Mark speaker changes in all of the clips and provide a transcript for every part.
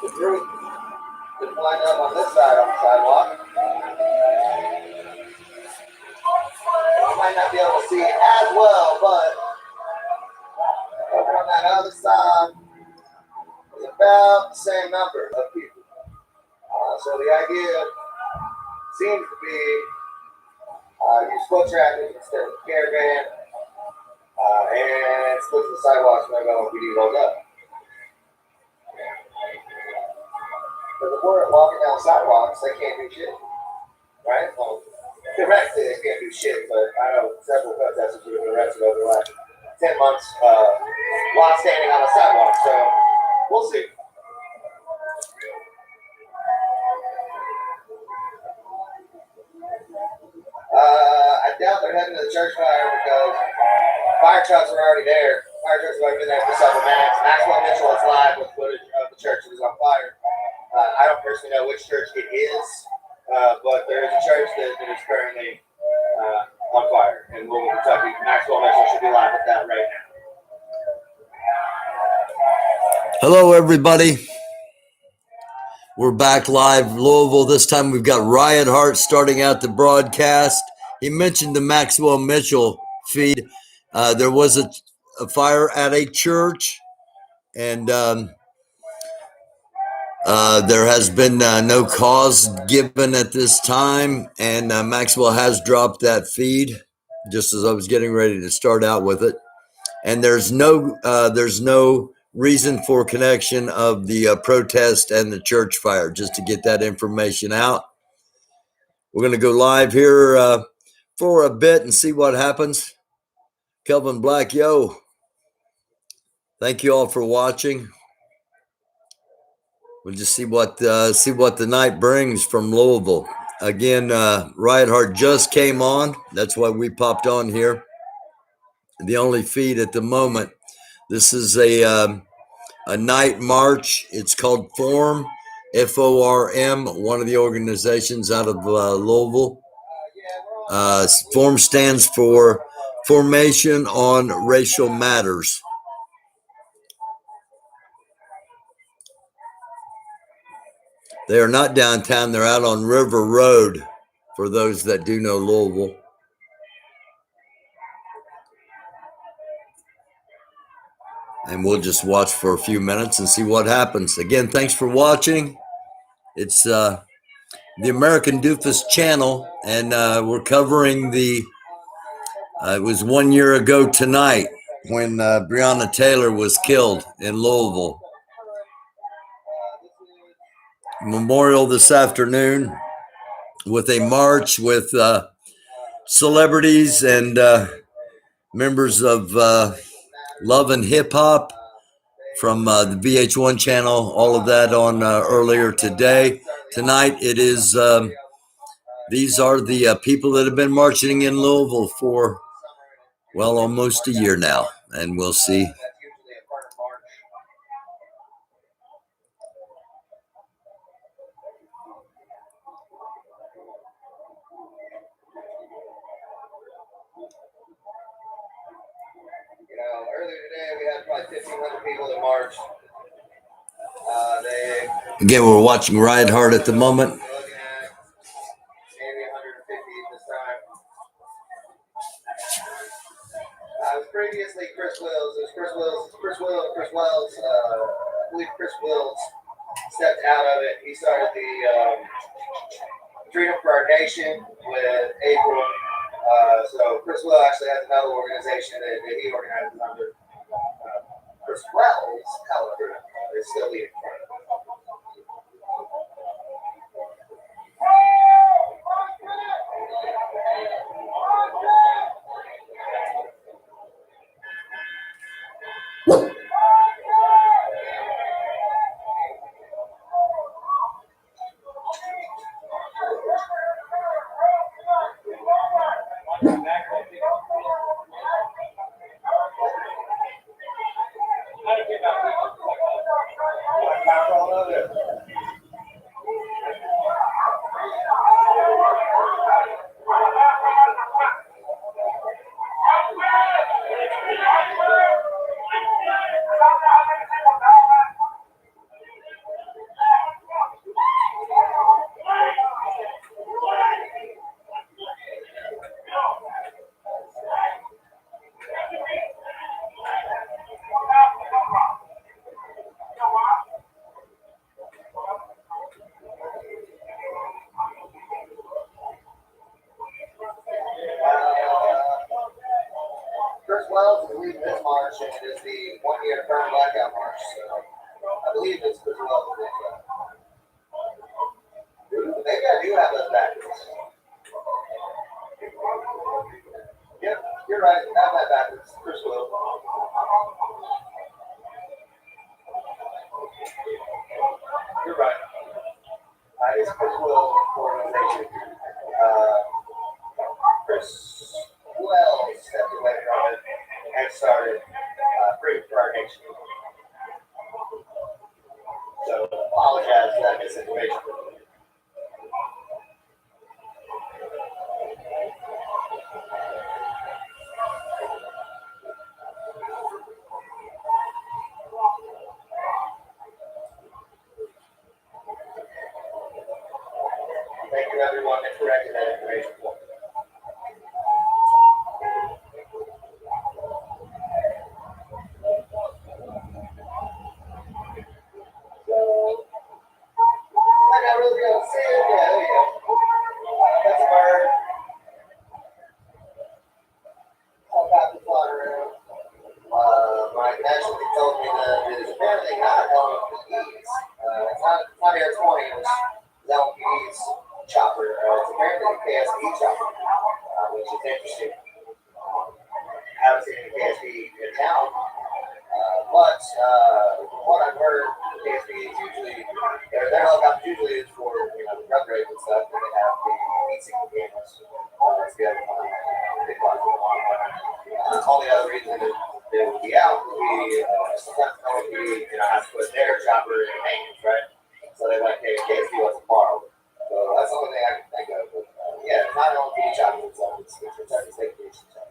Speaker 1: The group is lined up on this side on the sidewalk. You might not be able to see it as well, but over on that other side is about the same number of people. So the idea seems to be use foot traffic instead of caravan, and split the sidewalks whenever LPD rolls up. But the board walking down sidewalks, they can't do shit, right? Well, theoretically they can't do shit, but I know several protesters who have been arrested over the last 10 months while standing on the sidewalk, so we'll see. I doubt they're heading to the church fire because fire trucks are already there. Fire trucks have already been there for several minutes. Maxwell Mitchell is live with footage of the church that is on fire. I don't personally know which church it is, but there is a church that is currently on fire in Louisville, Kentucky. Maxwell Mitchell should be live with that right now.
Speaker 2: Hello, everybody. We're back live, Louisville. This time we've got Riot Heart starting out the broadcast. He mentioned the Maxwell Mitchell feed. There was a fire at a church, and there has been no cause given at this time. And Maxwell has dropped that feed just as I was getting ready to start out with it. And there's no reason for connection of the protest and the church fire, just to get that information out. We're going to go live here for a bit and see what happens. Kelvin Black, yo. Thank you all for watching. We'll just see what the night brings from Louisville. Again, Riot Heart just came on. That's why we popped on here. The only feed at the moment. This is a night march. It's called FORM, F-O-R-M, one of the organizations out of Louisville. FORM stands for Formation on Racial Matters. They are not downtown. They're out on River Road, for those that do know Louisville. And we'll just watch for a few minutes and see what happens. Again, thanks for watching. It's the American Doofus channel, and we're covering it was 1 year ago tonight when Breonna Taylor was killed in Louisville. Memorial this afternoon with a march with celebrities and members of Love and Hip Hop from the VH1 channel, all of that on earlier today. Tonight it is, these are the people that have been marching in Louisville for, well, almost a year now, and we'll see.
Speaker 1: Earlier today, we had probably 1,500 people that marched.
Speaker 2: Again, we're watching Riot Heart at the moment.
Speaker 1: Maybe 150 this time. It was previously Chris Wills. It was Chris Wells. I believe Chris Wills stepped out of it. He started the Freedom for Our Nation with April. So Chris Wells actually has another organization that he organizes under. Chris Wells, however, is still leading front. believe it is March, and it is the 1-year Burn Blackout March. So I believe it's Chris Wells. Maybe I do have those backwards. Yep, you're right. I have that backwards. Chris Wells. You're right. It's Chris Wells organization. Chris Wells stepped away from it and started Freedom for Our Nation. So apologize for that misinformation. Thank you, everyone, that corrected that information. I got really good. See it? Yeah, there you go. That's a bird. I'll pass the fly around. My connection told me that it is apparently not LMPD's. It's not Air 20, it was LMPD's chopper. It's apparently the KSP chopper, which is interesting. I haven't seen any KSP in town. But from what I've heard, KSP is usually, their helicopter usually is for, the drug raids and stuff, and they have the heat single cameras. That's the other one. All the other reason they would be out would be, sometimes they would be, have to put their chopper in maintenance, right? So they like, hey, KSP wasn't borrowed. So that's the only thing I can think of. But, yeah, it's not an LMPD chopper itself, it's Kentucky State Police chopper.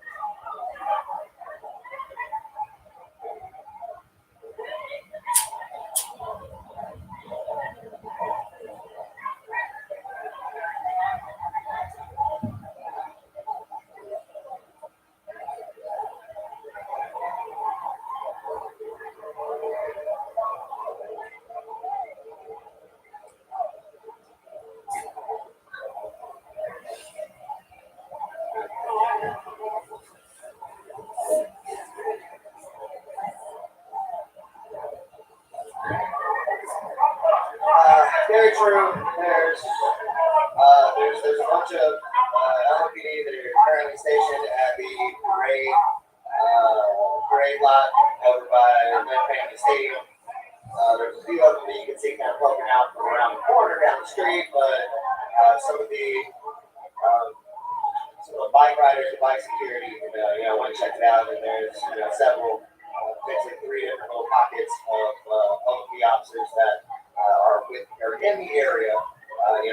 Speaker 1: Very true. There's a bunch of LMPD that are currently stationed at the parade lot over by Lynn Stadium. There's a few of them that you can see kind of poking out from around the corner down the street, but some of the bike riders and bike security, I want to check it out, and there's several, basically 3 different little pockets of LMPD officers that are in the area, ready.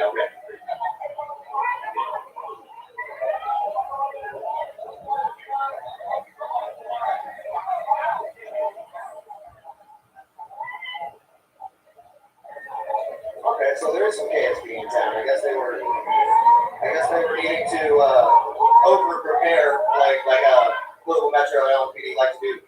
Speaker 1: Okay, so there is some KSP in town. I guess they were needing to over prepare like a Louisville Metro LMPD like to do.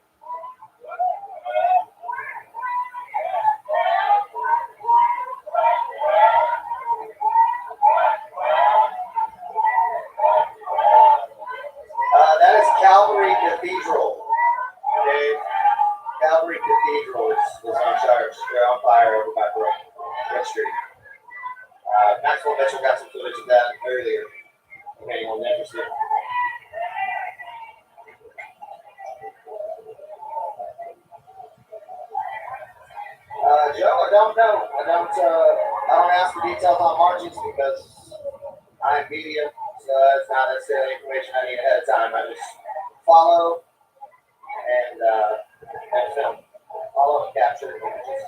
Speaker 1: That is Calvary Cathedral. Okay, Calvary Cathedral is on charge. They're on fire over by Brook Street. Maxwell Mitchell got some footage of that earlier. If anyone's interested. Joe, I don't know. I don't ask for details on margins because I'm media, so that's not necessarily information I need ahead of time. I just follow and film. Follow and capture images.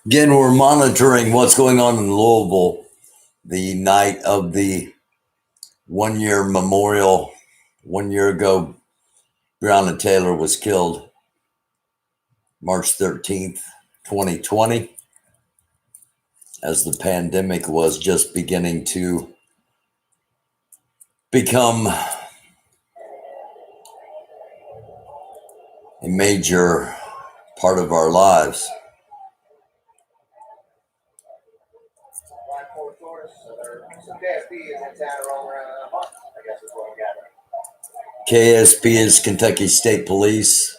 Speaker 2: Again, we're monitoring what's going on in Louisville the night of the 1 year memorial. 1 year ago, Breonna Taylor was killed March 13th, 2020, as the pandemic was just beginning to become a major part of our lives.
Speaker 1: Some KSP is in town rolling around in a month, I guess is what I'm gathering.
Speaker 2: KSP is Kentucky State Police.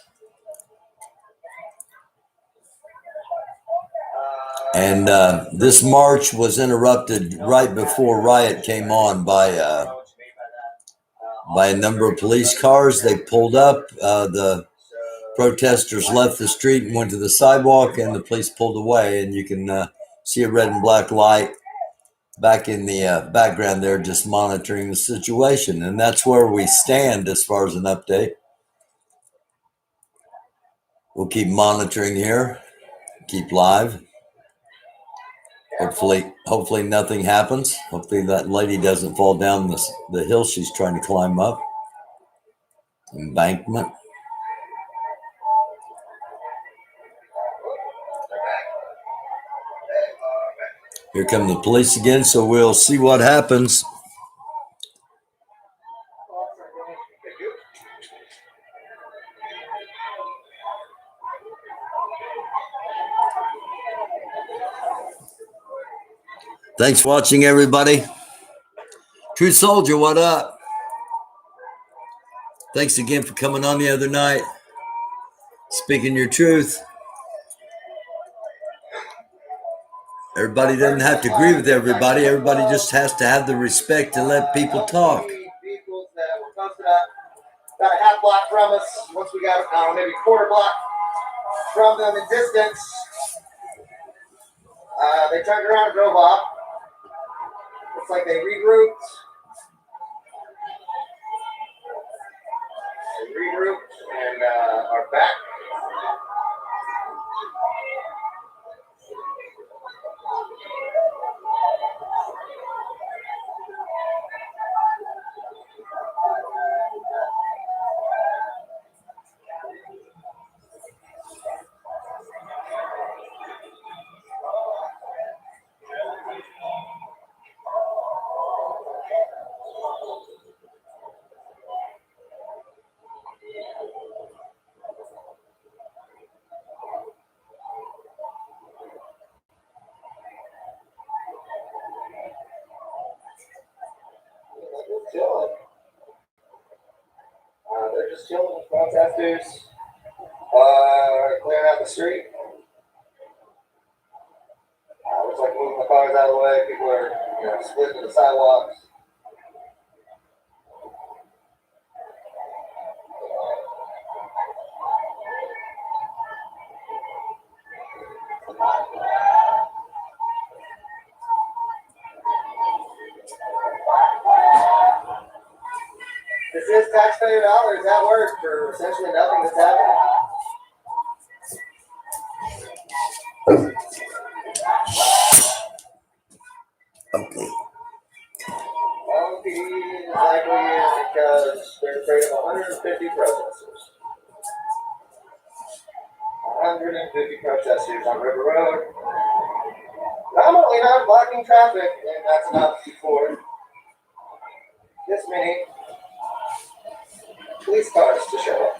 Speaker 2: And this march was interrupted right before riot came on by a number of police cars. They pulled up. The protesters left the street and went to the sidewalk, and the police pulled away. And you can see a red and black light back in the background there, just monitoring the situation. And that's where we stand as far as an update. We'll keep monitoring here, keep live. Hopefully nothing happens. Hopefully that lady doesn't fall down the hill she's trying to climb up. Embankment. Here come the police again, so we'll see what happens. Thanks for watching, everybody. True Soldier, what up? Thanks again for coming on the other night, speaking your truth. Everybody doesn't have to agree with everybody. Everybody just has to have the respect to let people talk.
Speaker 1: Vehicles that were posted up about a half block from us. Once we got, maybe a quarter block from them in distance, they turned around and drove off. Looks like they regrouped. And are back. Chilling. They're just chilling with protesters, clearing out the street. Looks like moving the cars out of the way. People are, splitting the sidewalks. This is taxpayer dollars at work for essentially nothing that's happening.
Speaker 2: Okay.
Speaker 1: LP is likely here because they're afraid of 150 protesters. 150 protesters on River Road. Nominally not blocking traffic, and that's enough for this many police cars to show up.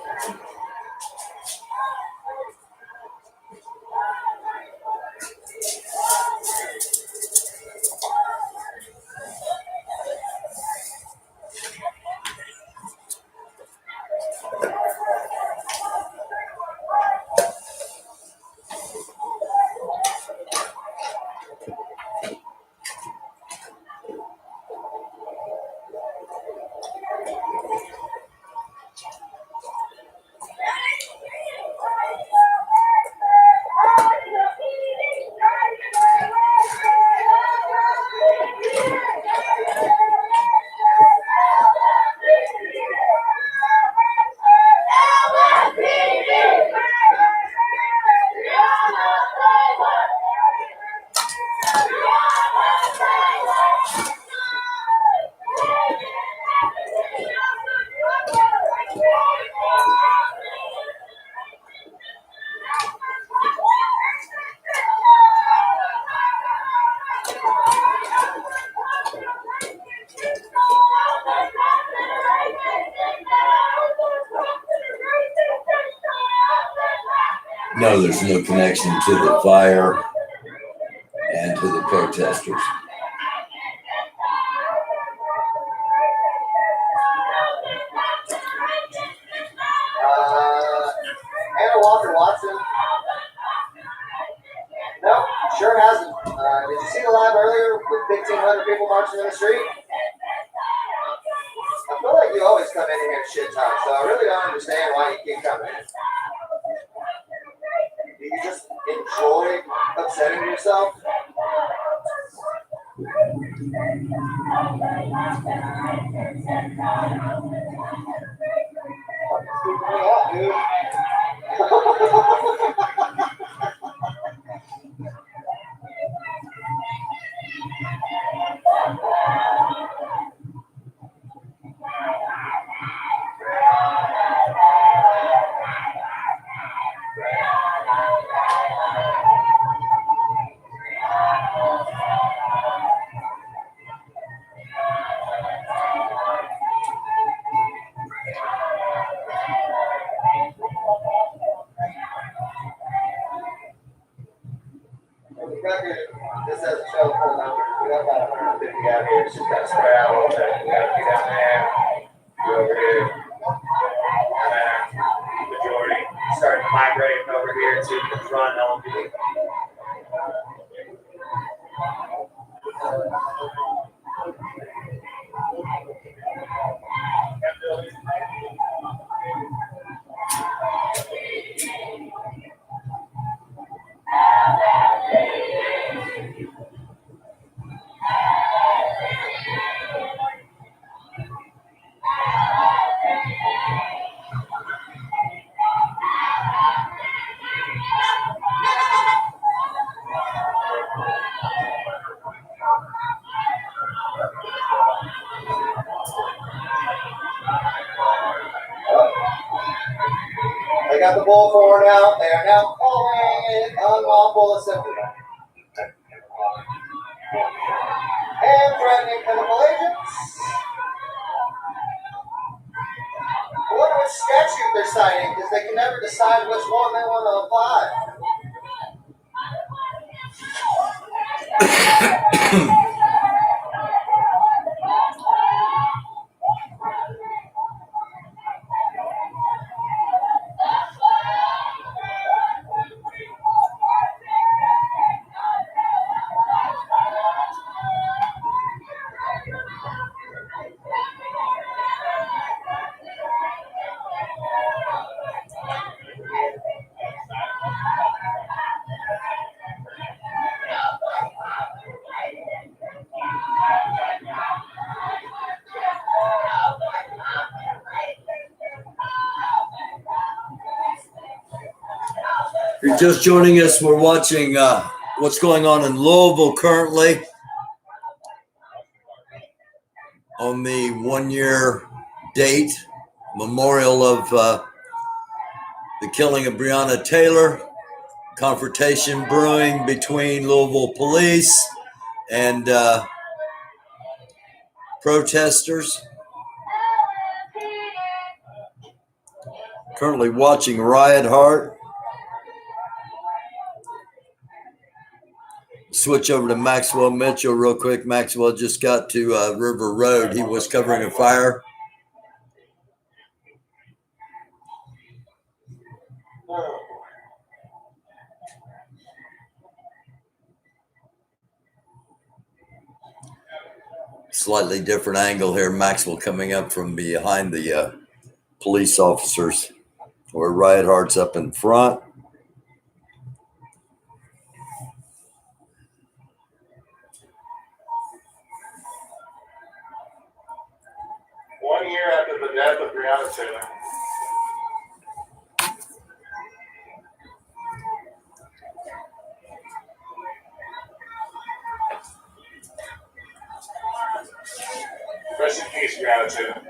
Speaker 2: No, there's no connection to the fire and to the protesters.
Speaker 1: Anna Walker Watson. No, sure hasn't. Did you see the live earlier with 1,500 people marching in the street? I feel like you always come in here and shit talk, so I really don't understand why you keep coming in. Do you just enjoy upsetting yourself? Dude. This has a show full number. We got about 150 out here. It's just got to spread out a little bit. We got to be down there, be over here, down there. Majority starting to migrate over here to the front LMP. They got the bullhorn out. They are now calling it unlawful assembly. And threatening chemical agents. I wonder which statute they're citing because they can never decide which one they want to apply.
Speaker 2: If you're just joining us, we're watching what's going on in Louisville currently on the 1-year date memorial of the killing of Breonna Taylor. Confrontation brewing between Louisville police and protesters. Currently watching Riot Heart. Switch over to Maxwell Mitchell real quick. Maxwell just got to River Road. He was covering a fire. Slightly different angle here. Maxwell coming up from behind the police officers, where Riot Heart's up in front.
Speaker 1: One year after the death of Breonna Taylor. Rest in peace, Breonna Taylor.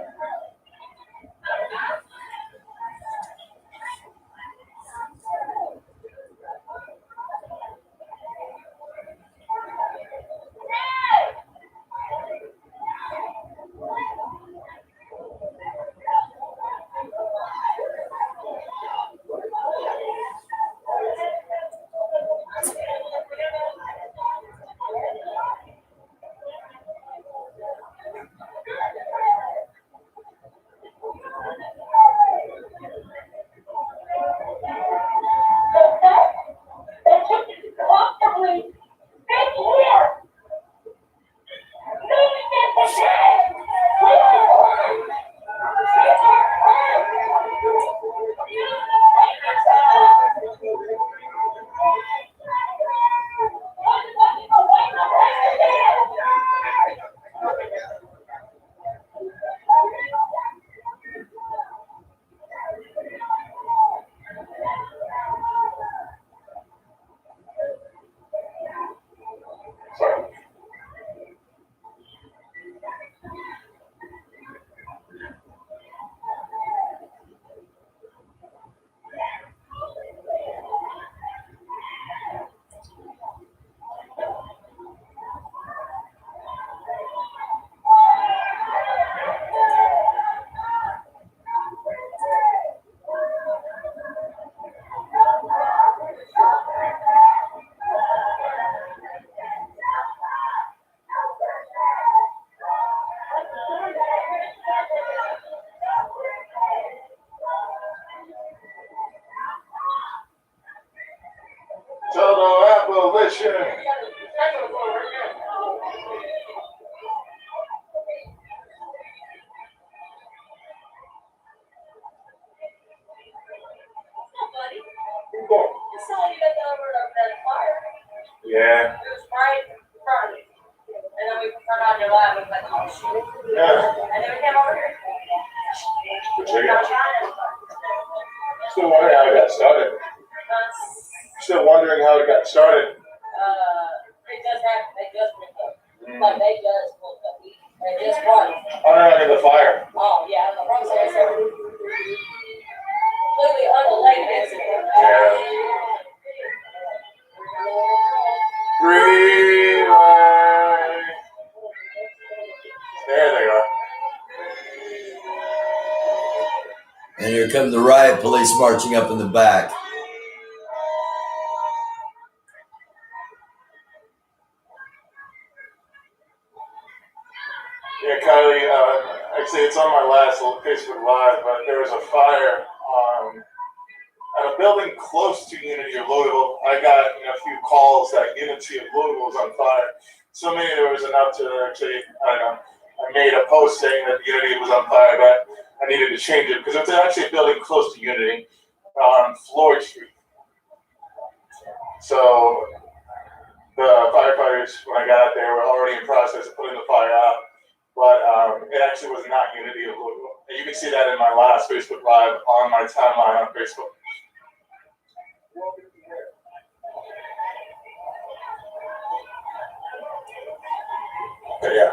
Speaker 3: shit. Yeah. It was right in front of me. And then we turned on your light. I was like, oh shit. Yeah. And then we came over here. Still wondering how it got started. Still wondering how it got started. It just happened. They just woke up. Like they just woke up. They just won. Oh, no, in the fire. Oh, yeah. The wrong side. Completely unrelated incident. Yeah. Freeway. There they are.
Speaker 2: And here come the riot police marching up in the back.
Speaker 3: Yeah, Kylie, actually it's on my last Facebook Live, but there was a fire at a building close to Unity of Louisville. I got a few calls that Unity of Louisville was on fire. So maybe there was enough to actually, I don't know, I made a post saying that Unity was on fire, but I needed to change it because it's actually a building close to Unity on Floyd Street. So the firefighters, when I got out there, were already in process of putting the fire out, but it actually was not Unity of Louisville. And you can see that in my last Facebook Live on my timeline on Facebook. But yeah.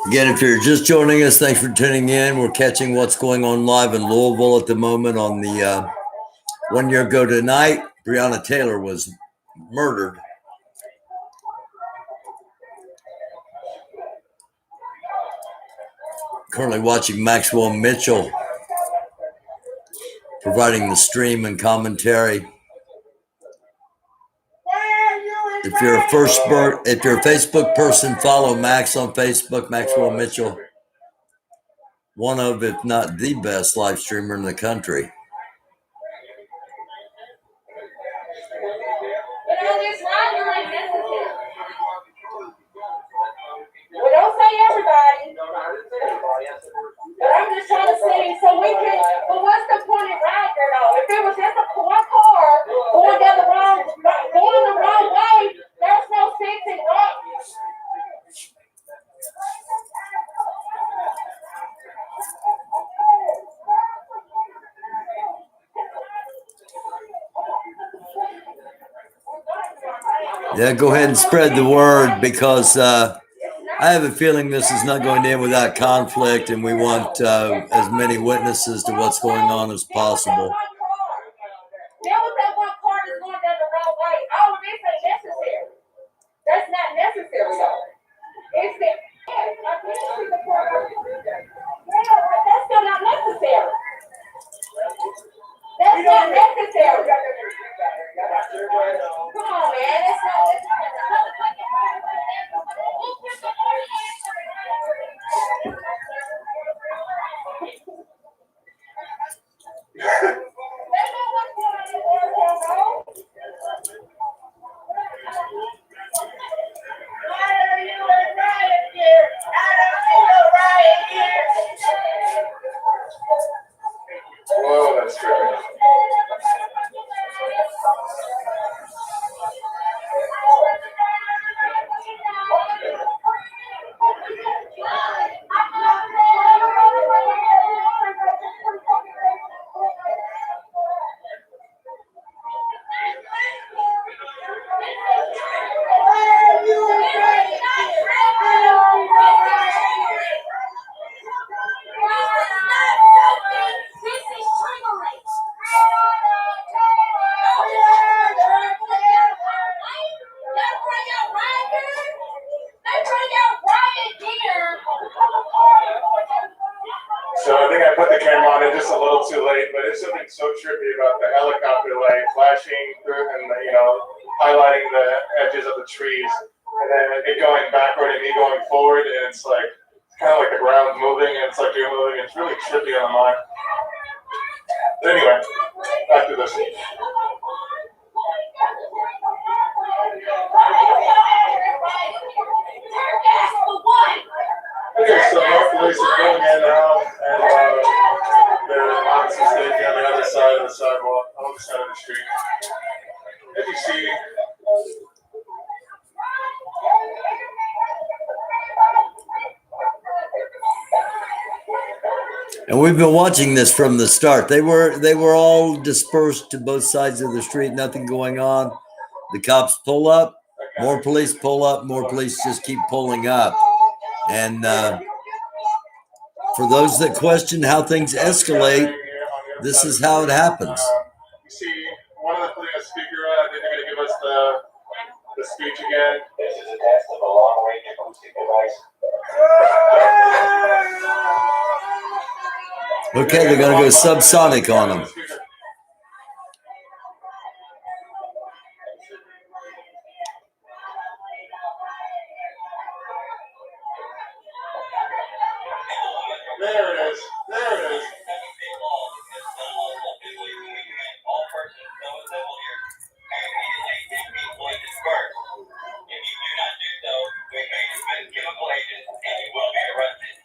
Speaker 2: Again, if you're just joining us, thanks for tuning in. We're catching what's going on live in Louisville at the moment. On the 1 year ago tonight, Breonna Taylor was murdered. Currently watching Maxwell Mitchell providing the stream and commentary. If you're a Facebook person, follow Max on Facebook, Maxwell Mitchell. One of, if not the best live streamer in the country.
Speaker 4: Well, don't say everybody. But I'm just trying to see, so we can, but what's the point of right there though? If it was just one car going the wrong way, there's no fixing right.
Speaker 2: Yeah, go ahead and spread the word because I have a feeling this is not going to end without conflict, and we want as many witnesses to what's going on as possible.
Speaker 4: There was that one car that's going down the wrong way. Oh, this ain't necessary. That's not necessary though. It's the that's still not necessary. That's not necessary. Come on, man. It's not.
Speaker 3: the camera on it just a little too late, but it's something so trippy about the helicopter light flashing through and highlighting the edges of the trees, and then it going backward and me going forward, and it's like kind of like the ground moving, and it's like you're moving. It's really trippy on the mind. But anyway, back to this. Okay, so more police are going in now, and they're obviously staging on the other side of the sidewalk, on the other side of the street. As you see,
Speaker 2: And we've been watching this from the start. They were all dispersed to both sides of the street, nothing going on. The cops pull up, more police pull up, more police just keep pulling up. And for those that question how things escalate, this is how it happens.
Speaker 3: you see one of the putting a speaker on. I think they're going to give us the speech again. This is a test of a long-range acoustic device.
Speaker 2: Okay, they're going to go subsonic on them.
Speaker 3: There it is. There it is.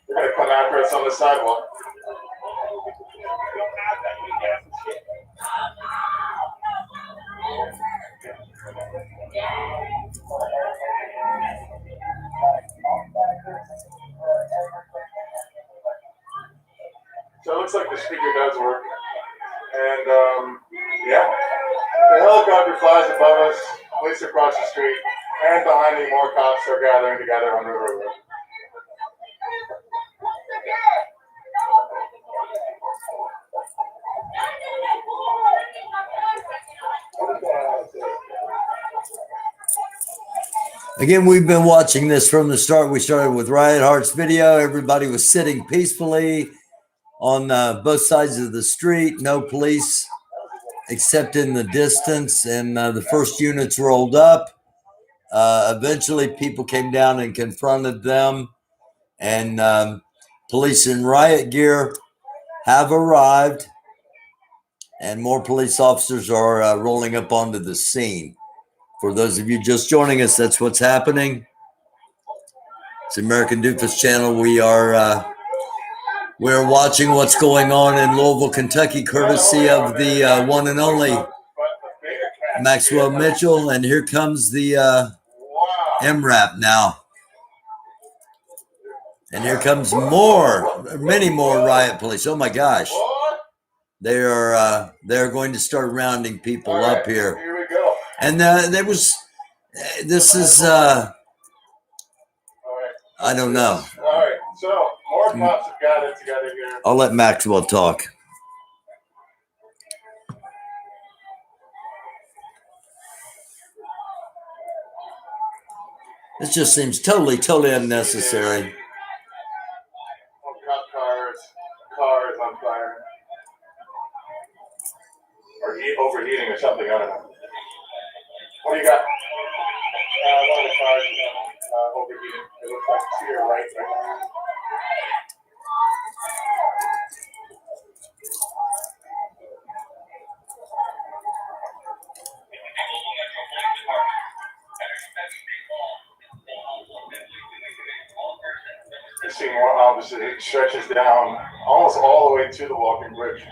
Speaker 3: They're going to come after us on the sidewalk. So it looks like the speaker does work. And yeah, the helicopter flies above us, police across the street, and behind me more cops are gathering together on River Road.
Speaker 2: Again, we've been watching this from the start. We started with Riot Heart's video. Everybody was sitting peacefully on both sides of the street. No police except in the distance. And the first units rolled up. Eventually, people came down and confronted them. And police in riot gear have arrived. And more police officers are rolling up onto the scene. For those of you just joining us, that's what's happening. It's American Doofus channel. We're watching what's going on in Louisville, Kentucky, courtesy of the one and only Maxwell Mitchell. And here comes the MRAP now. And here comes many more riot police. Oh my gosh. They're going to start rounding people up here.
Speaker 3: Here we go.
Speaker 2: And this is, I don't know.
Speaker 3: All right, so more cops have gathered together here.
Speaker 2: I'll let Maxwell talk. This just seems totally unnecessary.
Speaker 3: Cop cars on fire. Or overheating or something, I don't know. What do you got? One of the cars overheating. It looks like to your right now. You're seeing more opposite. It stretches down almost all the way to the walking bridge.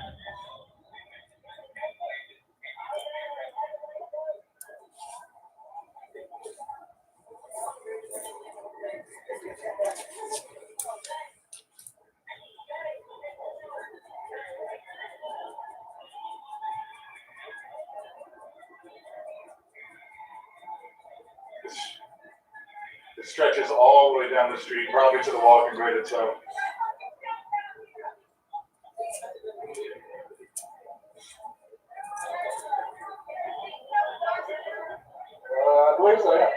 Speaker 3: It stretches all the way down the street, probably to the walking bridge itself. I believe so, yeah.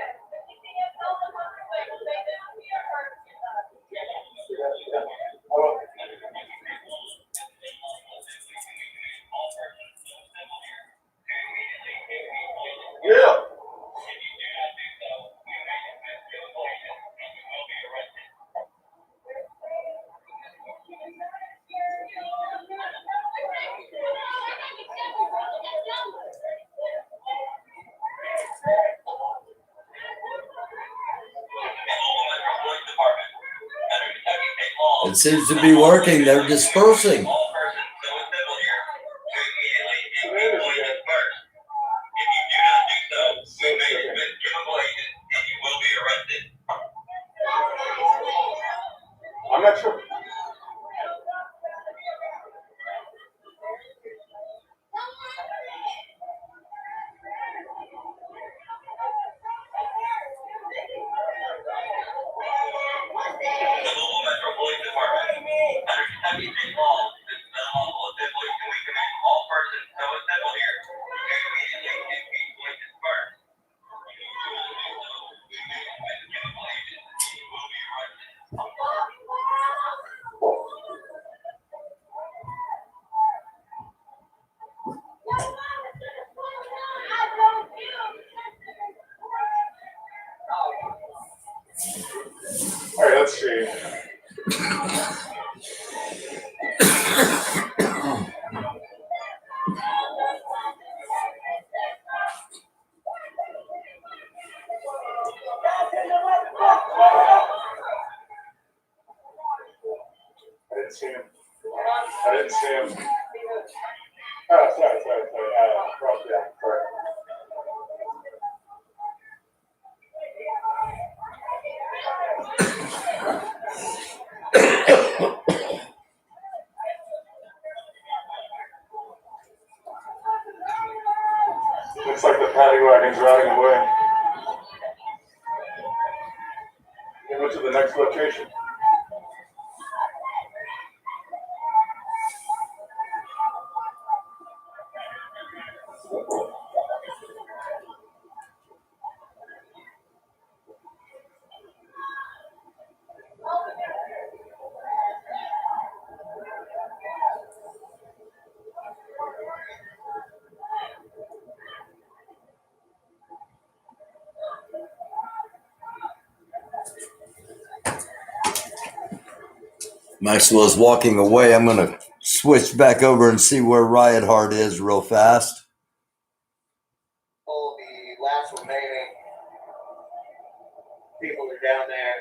Speaker 2: It seems to be working. They're dispersing.
Speaker 3: I'm not sure. All right, let's see. I didn't see him. Oh, sorry. Yeah, sorry. Looks like the paddy wagon's riding away. He went to the next location.
Speaker 2: Maxwell is walking away. I'm going to switch back over and see where Riot Heart is real fast.
Speaker 1: All the last remaining people are down there.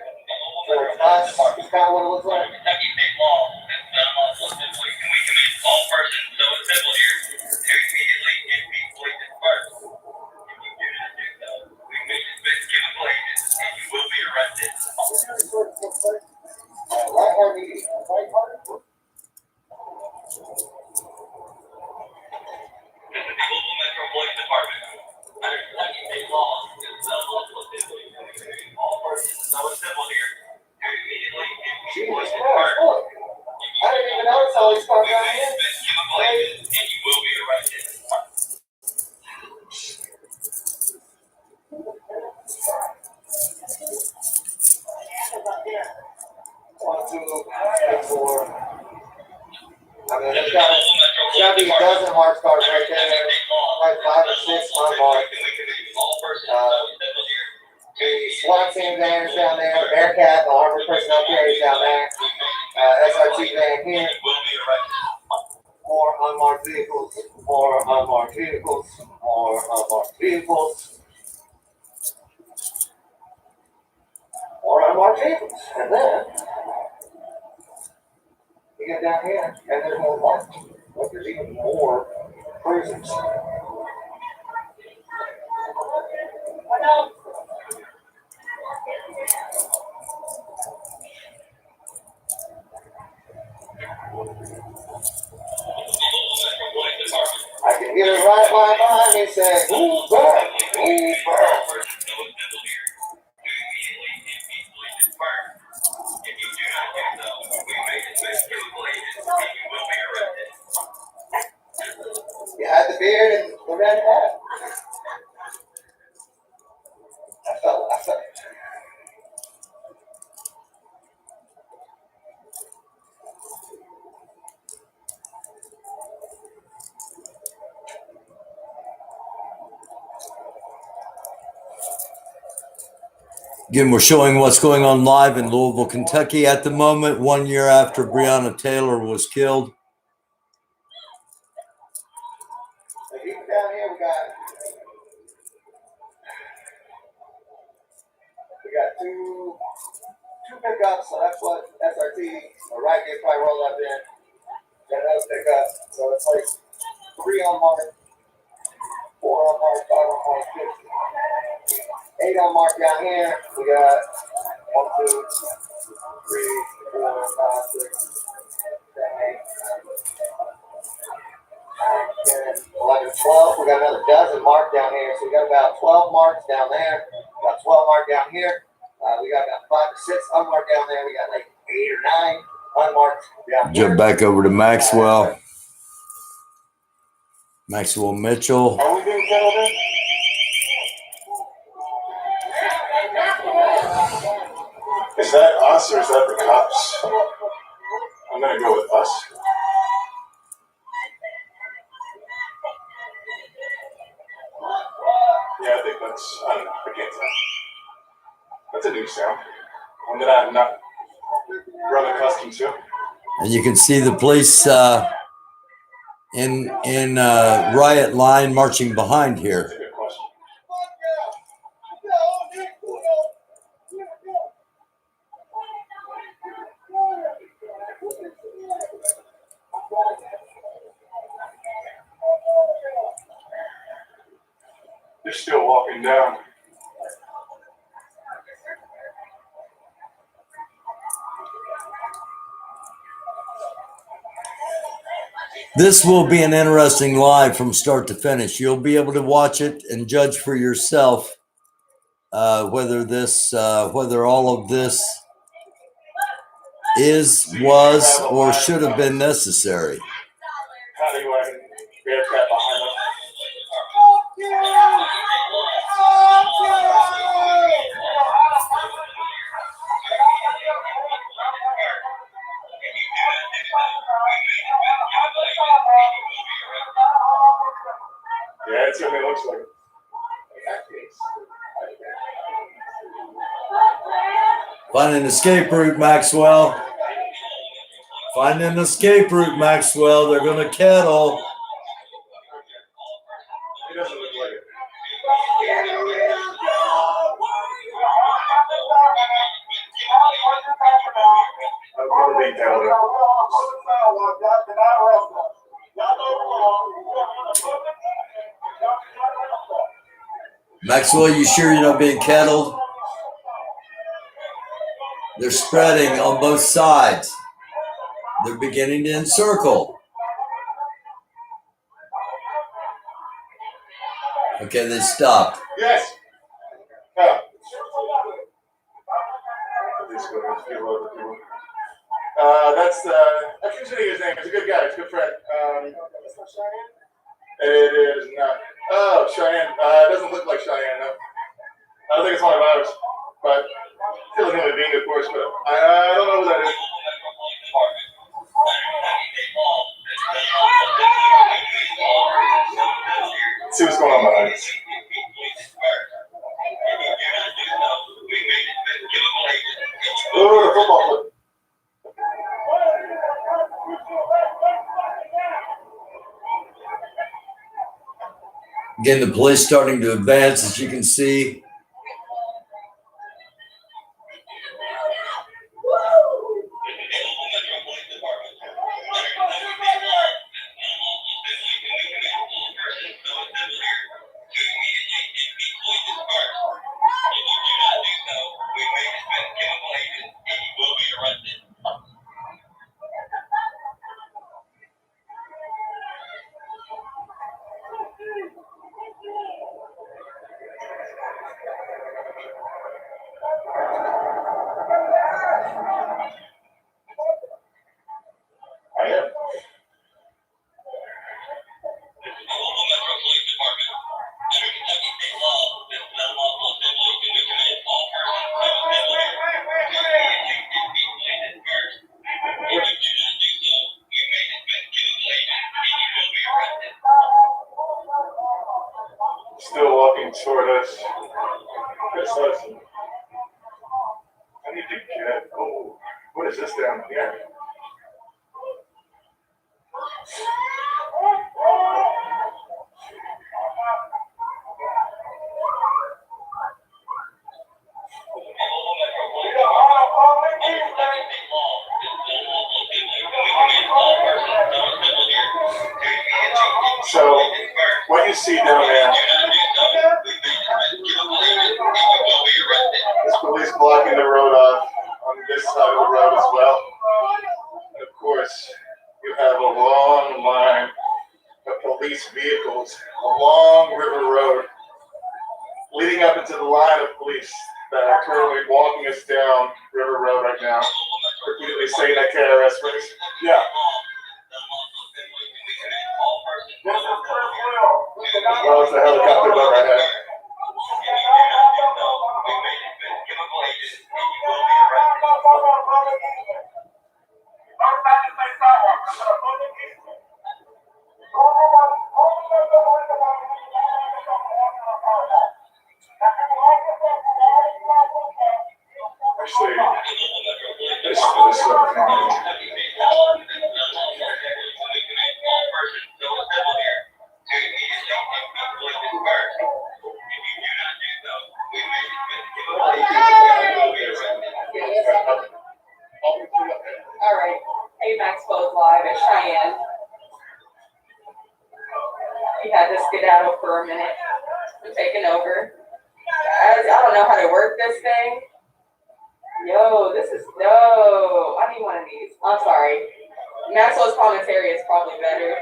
Speaker 1: Towards us, it's kind of what it looks like.
Speaker 5: Kentucky state law is unlawful assembly, and we command all persons so assembled here to immediately and peacefully disperse. If you do not do so, we may dismiss given places, and you will be arrested.
Speaker 1: Right heart meeting. Right heart.
Speaker 5: This is the Louisville Metro Police Department. Under Kentucky state law is unlawful assembly, and we command all persons so assembled here to immediately and peacefully
Speaker 1: Jesus
Speaker 5: disperse.
Speaker 1: Christ, look. I didn't even notice all these cars
Speaker 5: We
Speaker 1: down
Speaker 5: may
Speaker 1: here.
Speaker 5: dismiss given places, and you will be arrested.
Speaker 1: One, two, three, four. I mean,
Speaker 5: This
Speaker 1: there's
Speaker 5: is the
Speaker 1: got
Speaker 5: Louisville Metro
Speaker 1: to be a
Speaker 5: Police Department.
Speaker 1: dozen heart cars
Speaker 5: Under
Speaker 1: right
Speaker 5: Kentucky
Speaker 1: there.
Speaker 5: state law,
Speaker 1: Like 5 or 6 unmarked.
Speaker 5: and we command all persons so assembled here.
Speaker 1: The SWAT team van is down there. The Bearcat, the armored personnel carrier is down there. SRT van here.
Speaker 5: Will be arrested.
Speaker 1: More unmarked vehicles. More unmarked vehicles. More unmarked vehicles. More unmarked vehicles. And then you get down here, and there's more marked. Like there's even more cruisers. I can hear it right behind me say, "Who's that? Who's that?" You had the beard and the red hat. I felt it.
Speaker 2: Again, we're showing what's going on live in Louisville, Kentucky at the moment, 1 year after Breonna Taylor was killed.
Speaker 1: Like even down here, we got two pickups, so that's what SRT or Ragged probably rolled up in. Got another pickup, so it's like 3 on mark, 4 on mark, 5 on mark, 8 on mark down here. We got 1, 2, 3, 4, 5, 6, 7, 8, 9, 10, 11, 12. We got another dozen mark down here, so we got about 12 marks down there. Got 12 mark down here. We got about 5 or 6 unmarked down there. We got like 8 or 9 unmarked down here.
Speaker 2: Jump back over to Maxwell. Maxwell Mitchell.
Speaker 3: Are we being settled in? Is that us or is that the cops? I'm gonna go with us. Yeah, I think that's, I don't know, I can't tell. That's a new sound. One that I've not grown accustomed to.
Speaker 2: And you can see the police in riot line marching behind
Speaker 3: That's a
Speaker 2: here.
Speaker 3: good question. They're still walking down.
Speaker 2: This will be an interesting live from start to finish. You'll be able to watch it and judge for yourself whether all of this was, or should have been necessary.
Speaker 3: How do you Bearcat behind us? Yeah, it certainly looks like it.
Speaker 2: Find an escape route, Maxwell. Find an escape route, Maxwell. They're going to kettle.
Speaker 3: It doesn't look like it. I'm probably being held up.
Speaker 2: Maxwell, you sure you're not being kettled? They're spreading on both sides. They're beginning to encircle. Okay, they stopped.
Speaker 3: Yes. Yeah. That's I can't say his name. He's a good guy. He's a good friend. It is not. Oh, Cheyenne. It doesn't look like Cheyenne. No. I don't think it's one of ours. But still a human being, of course. But I don't know who that is. Let's see what's going on behind us. Oh, the football flip.
Speaker 2: Again, the police starting to advance, as you can see.
Speaker 3: I am. Still walking toward us. Chris Hudson. I need to get. Oh, what is this down here? see down there. There's police blocking the road off on this side of the road as well. And of course, you have a long line of police vehicles along River Road, leading up into the line of police that are currently walking us down River Road right now, repeatedly saying that KRS race. Yeah. As well as the helicopter above our head. Actually, this
Speaker 4: All right. Hey, Maxwell's live at Cheyenne. We had to skedaddle for a minute. I'm taking over. I don't know how to work this thing. Yo, this is no. I need one of these. I'm sorry. Maxwell's commentary is probably better.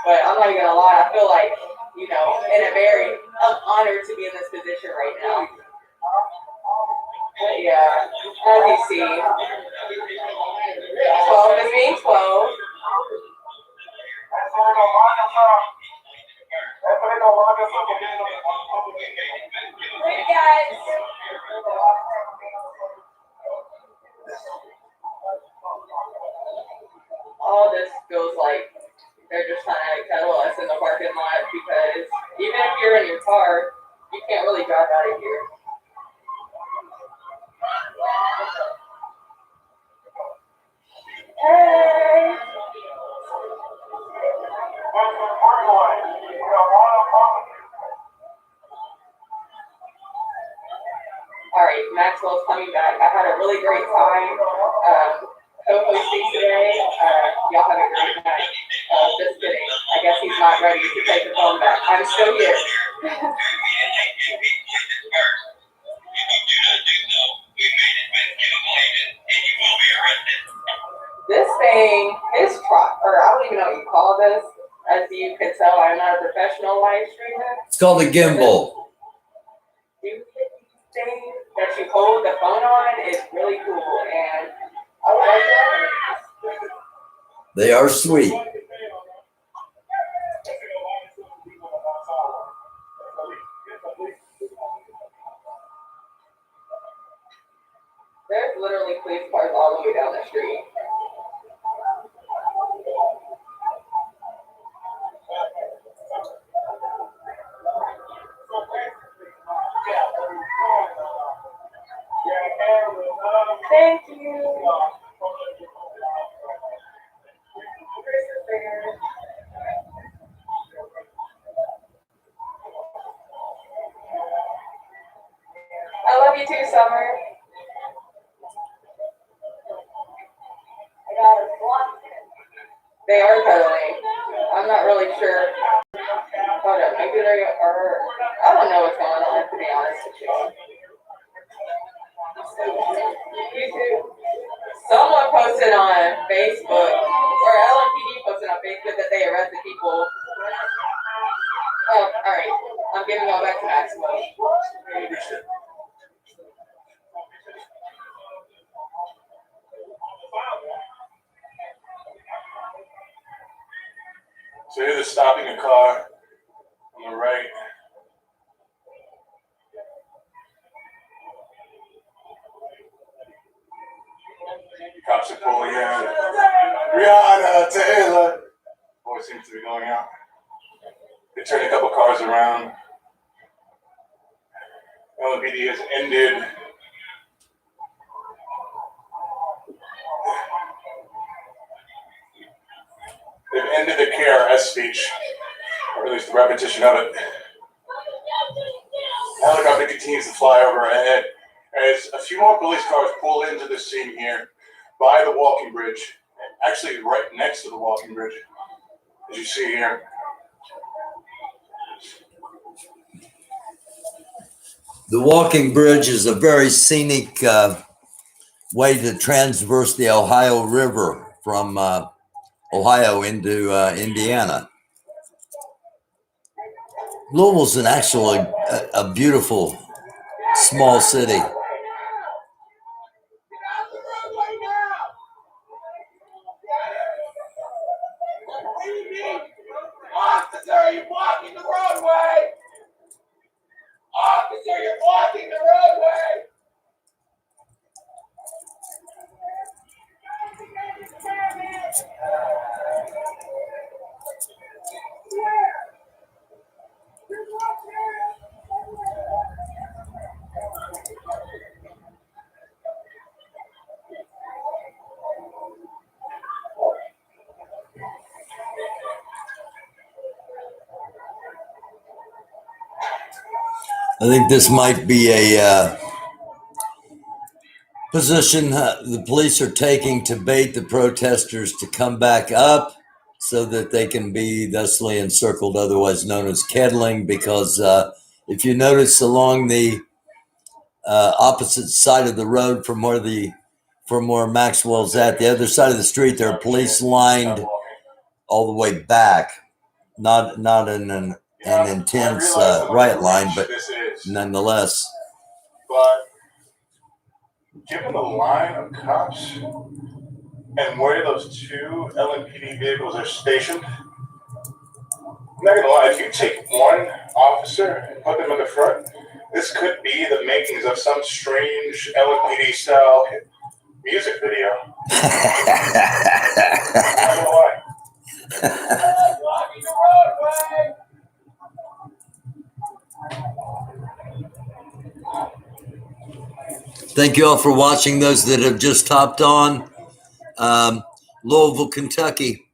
Speaker 4: But I'm not even gonna lie, I feel like, I'm honored to be in this position right now. But yeah, as you see, 12 is being 12. Hey guys. All this feels like they're just trying to kettle us in the parking lot because even if you're in your car, you can't really drive out of here. Hey. All right, Maxwell's coming back. I had a really great time co-hosting today. Y'all have a great night. Just kidding. I guess he's not ready to take the phone back. I'm still here. This thing is I don't even know what you call this. As you can tell, I'm not a professional live streamer.
Speaker 2: It's called a gimbal.
Speaker 4: Thing that you hold the phone on is really cool, and I like that.
Speaker 2: They are sweet.
Speaker 4: There's literally police cars all the way down the street. Thank you. I love you too, Summer. They are cuddling. I'm not really sure. Hold up, maybe they are. I don't know what's going on, to be honest with you. You too. Someone posted on Facebook, or LMPD posted on Facebook that they arrested people. Oh, all right. I'm giving y'all back to Maxwell.
Speaker 3: So here they're stopping a car on the right. Cops are pulling in. Breonna Taylor. Boy seems to be going out. They turned a couple cars around. LAPD has ended the KRS speech, or at least the repetition of it. The helicopter continues to fly over our head as a few more police cars pull into the scene here by the walking bridge, actually right next to the walking bridge, as you see here.
Speaker 2: The walking bridge is a very scenic way to transverse the Ohio River from Ohio into Indiana. Louisville's an actually a beautiful small city.
Speaker 1: Officer, you're blocking the roadway! Officer, you're blocking the roadway!
Speaker 2: I think this might be a position the police are taking to bait the protesters to come back up so that they can be thusly encircled, otherwise known as kettling, because if you notice along the opposite side of the road from where Maxwell's at, the other side of the street, there are police lined all the way back, not in an intense riot line, but nonetheless.
Speaker 3: But given the line of cops and where those two LMPD vehicles are stationed, I'm not gonna lie, if you take one officer and put them in the front, this could be the makings of some strange LMPD style music video. I'm not gonna lie.
Speaker 1: Blocking the roadway!
Speaker 2: Thank you all for watching. Those that have just hopped on. Louisville, Kentucky.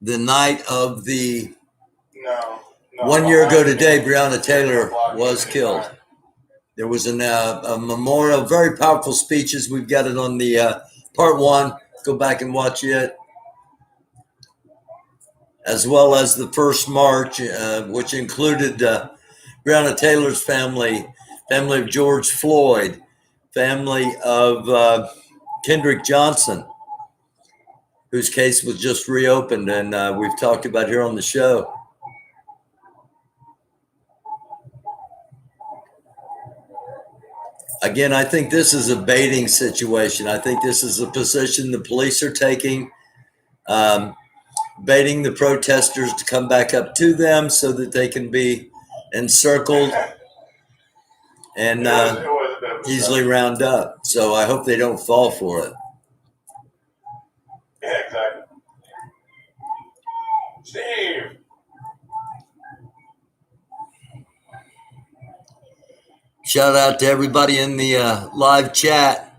Speaker 2: The night of the
Speaker 3: No.
Speaker 2: 1 year ago today, Breonna Taylor was killed. There was a memorial, very powerful speeches. We've got it on the part one. Go back and watch it. As well as the first march, which included Breonna Taylor's family of George Floyd, family of Kendrick Johnson, whose case was just reopened, and we've talked about here on the show. Again, I think this is a baiting situation. I think this is a position the police are taking, baiting the protesters to come back up to them so that they can be encircled and easily round up. So I hope they don't fall for it.
Speaker 3: Yeah, exactly. Steve!
Speaker 2: Shout out to everybody in the live chat.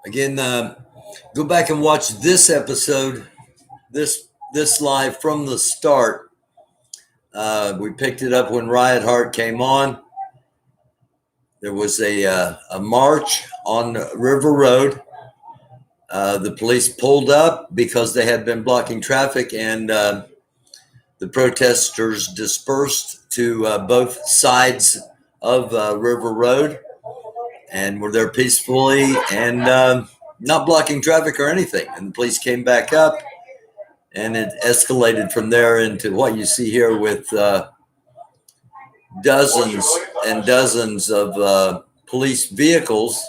Speaker 2: Again, go back and watch this episode, this live from the start. We picked it up when Riot Heart came on. There was a march on River Road. The police pulled up because they had been blocking traffic, and the protesters dispersed to both sides of River Road and were there peacefully and not blocking traffic or anything. And the police came back up, and it escalated from there into what you see here with dozens and dozens of police vehicles,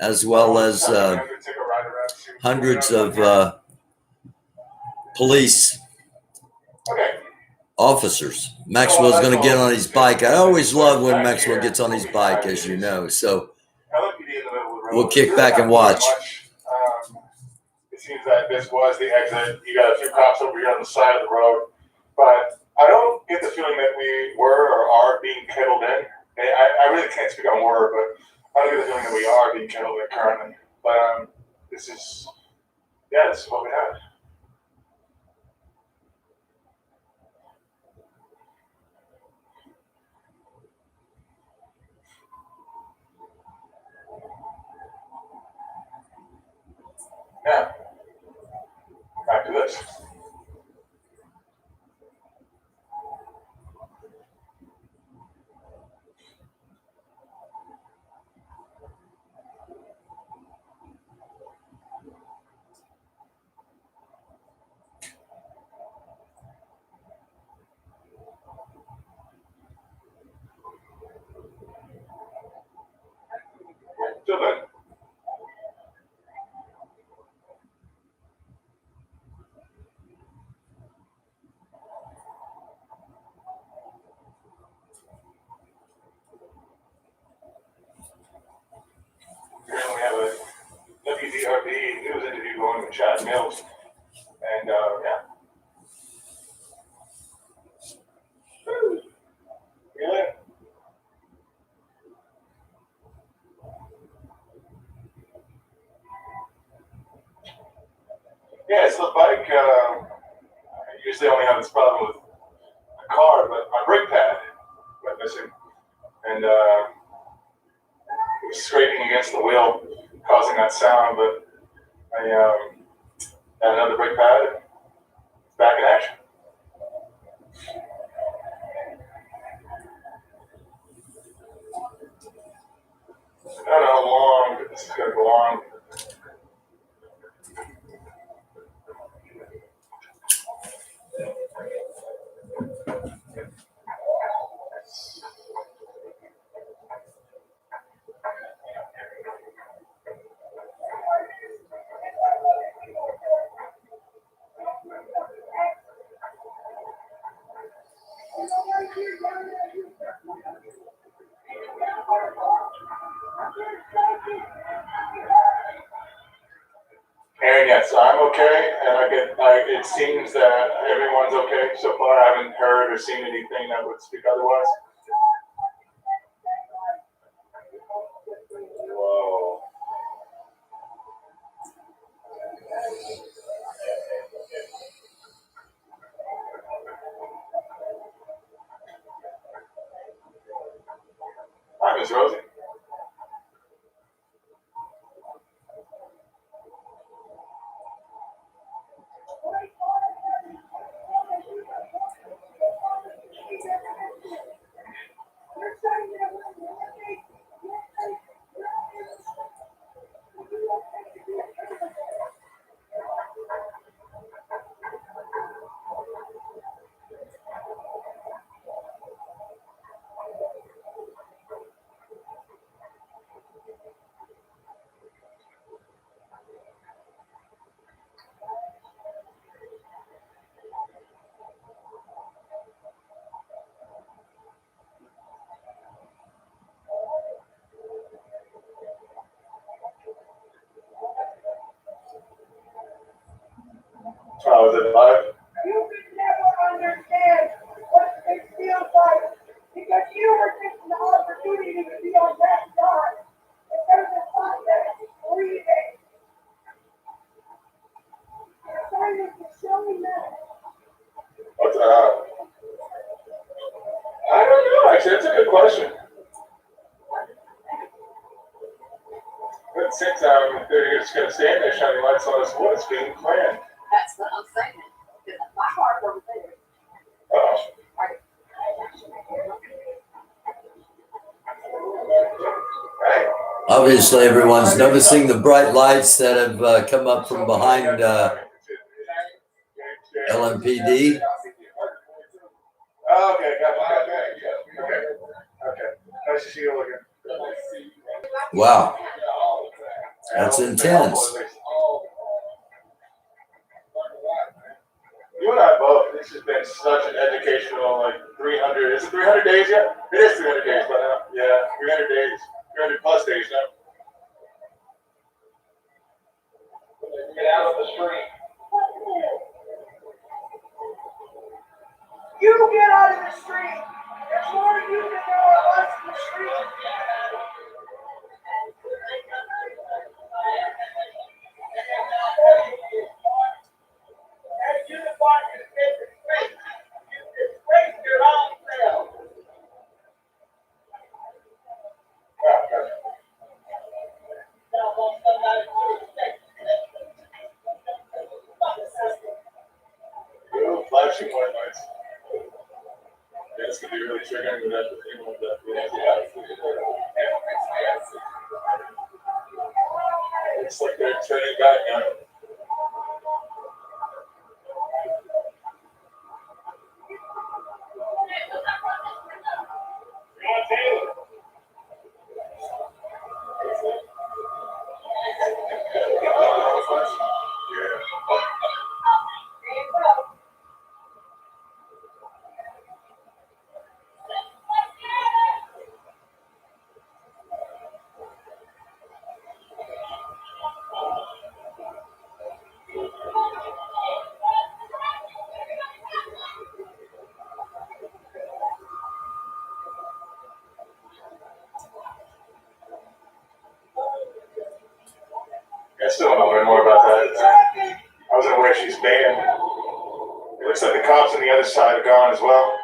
Speaker 2: as well as hundreds of police
Speaker 3: Okay.
Speaker 2: officers. Maxwell's going to get on his bike. I always love when Maxwell gets on his bike, as you know. So we'll kick back and watch.
Speaker 3: It seems that this was the exit. You got a few cops over here on the side of the road, but I don't get the feeling that we were or are being kettled in. I really can't speak on word, but I don't get the feeling that we are being kettled in currently. But this is what we have. Now, back to this. Till then. We have a WDRB news interview going with Chad Mills, and yeah. Yeah. Yeah, so the bike, I usually only have this problem with a car, but my brake pad went missing, and it was scraping against the wheel, causing that sound, but I got another brake pad, and it's back in action. I don't know how long this is going to go on. And yes, I'm okay, and it seems that everyone's okay so far. I haven't heard or seen anything that would speak otherwise. Whoa. Hi, Miss Rosie. Oh, is it live?
Speaker 4: You could never understand what it feels like because you were given the opportunity to be on that side. And there's a thought that is breathing. You're trying to show me that.
Speaker 3: What's I don't know, actually, that's a good question. But since they're just going to stand there shining lights on us, what is being planned?
Speaker 4: That's what I'm saying. My car's over there.
Speaker 3: Oh.
Speaker 2: Obviously, everyone's noticing the bright lights that have come up from behind LMPD.
Speaker 3: Oh, okay, gotcha. Okay. Nice to see you again.
Speaker 2: Wow, that's intense.
Speaker 3: This has been such an educational, like 300, is it 300 days yet? It is 300 days by now. Yeah, 300 days, 300 plus days now.
Speaker 5: Get out of the street.
Speaker 4: You get out of the street. There's more of you than there are us in the street.
Speaker 5: As you depart this disgrace, you disgrace your own self. Now I want somebody to respect
Speaker 3: Ooh, flashing white lights. Yeah, it's gonna be really triggering with that thing like that. It's like they're turning back now.
Speaker 5: Breonna Taylor.
Speaker 3: I still want to learn more about that. I wasn't aware she's banned. It looks like the cops on the other side are gone as well.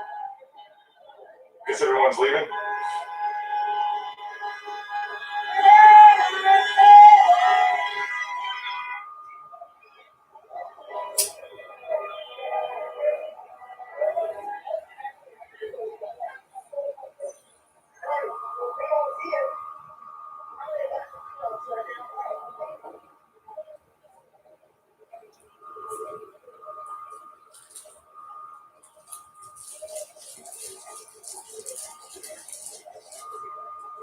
Speaker 3: Guess everyone's leaving.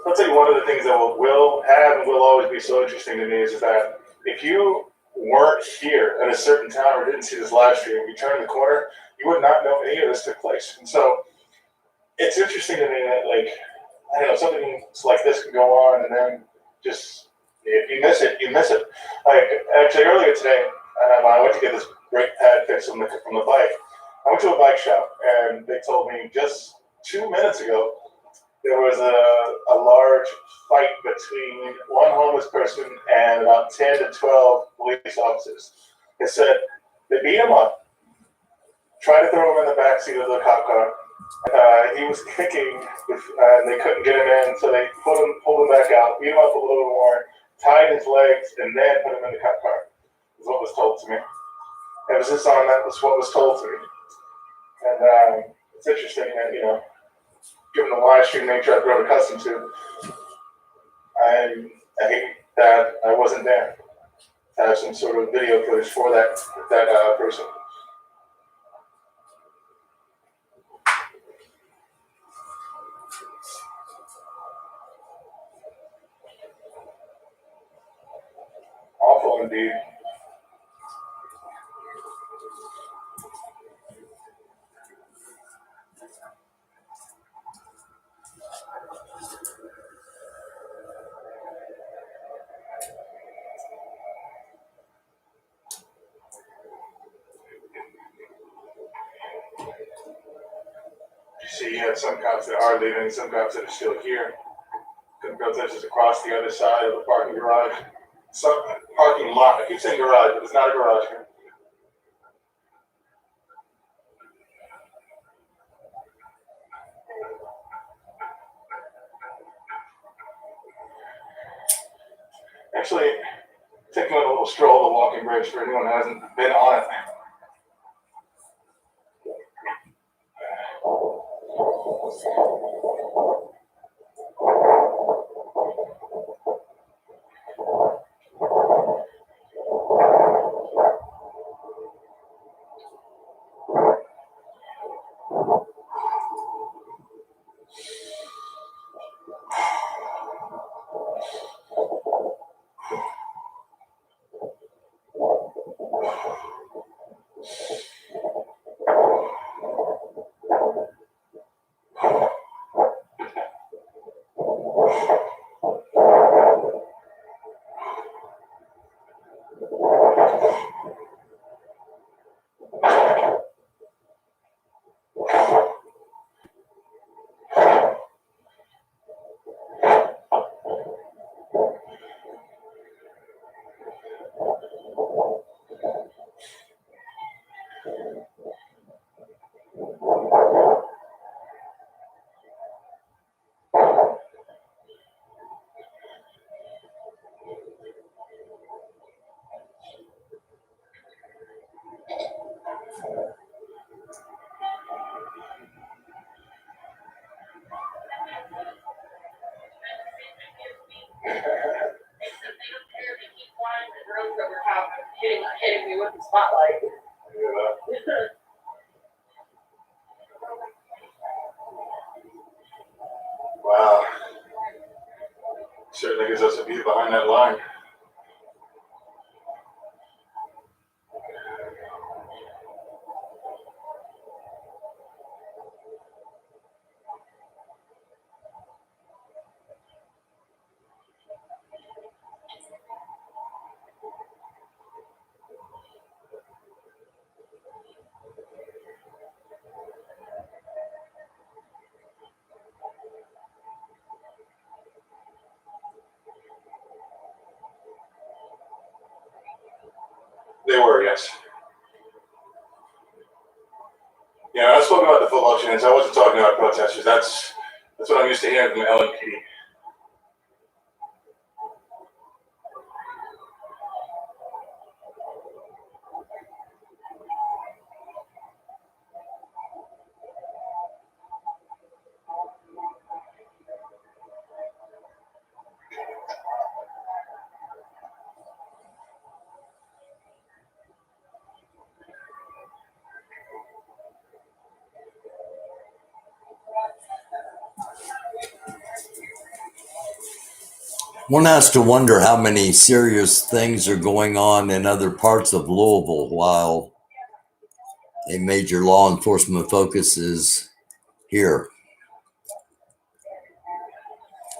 Speaker 3: I'll tell you one of the things that will have and will always be so interesting to me is that if you weren't here at a certain time or didn't see this live stream, you turn the corner, you would not know any of this took place. And so it's interesting to me that, like, I don't know, something like this can go on and then just, if you miss it, you miss it. Like, actually earlier today, when I went to get this brake pad fixed from the bike, I went to a bike shop and they told me just 2 minutes ago, there was a large fight between one homeless person and about 10 to 12 police officers. They said they beat him up, tried to throw him in the backseat of the cop car. He was kicking, and they couldn't get him in, so they pulled him back out, beat him up a little more, tied his legs, and then put him in the cop car. Is what was told to me. Emphasis on that was what was told to me. And it's interesting that, you know, given the live stream nature I've grown accustomed to, I hate that I wasn't there to have some sort of video footage for that person. Awful indeed. You see, you have some cops that are leaving, some cops that are still here. Some cops that are just across the other side of the parking garage. Some parking lot. I keep saying garage, but it's not a garage here. Actually, taking a little stroll the walking bridge for anyone who hasn't been on it.
Speaker 4: hitting me with the spotlight.
Speaker 3: Yeah. Wow. Certainly gives us a view behind that line. They were, yes. Yeah, I spoke about the football chants. I wasn't talking about protesters. That's what I'm used to hearing from the LNPD.
Speaker 2: One has to wonder how many serious things are going on in other parts of Louisville while a major law enforcement focus is here.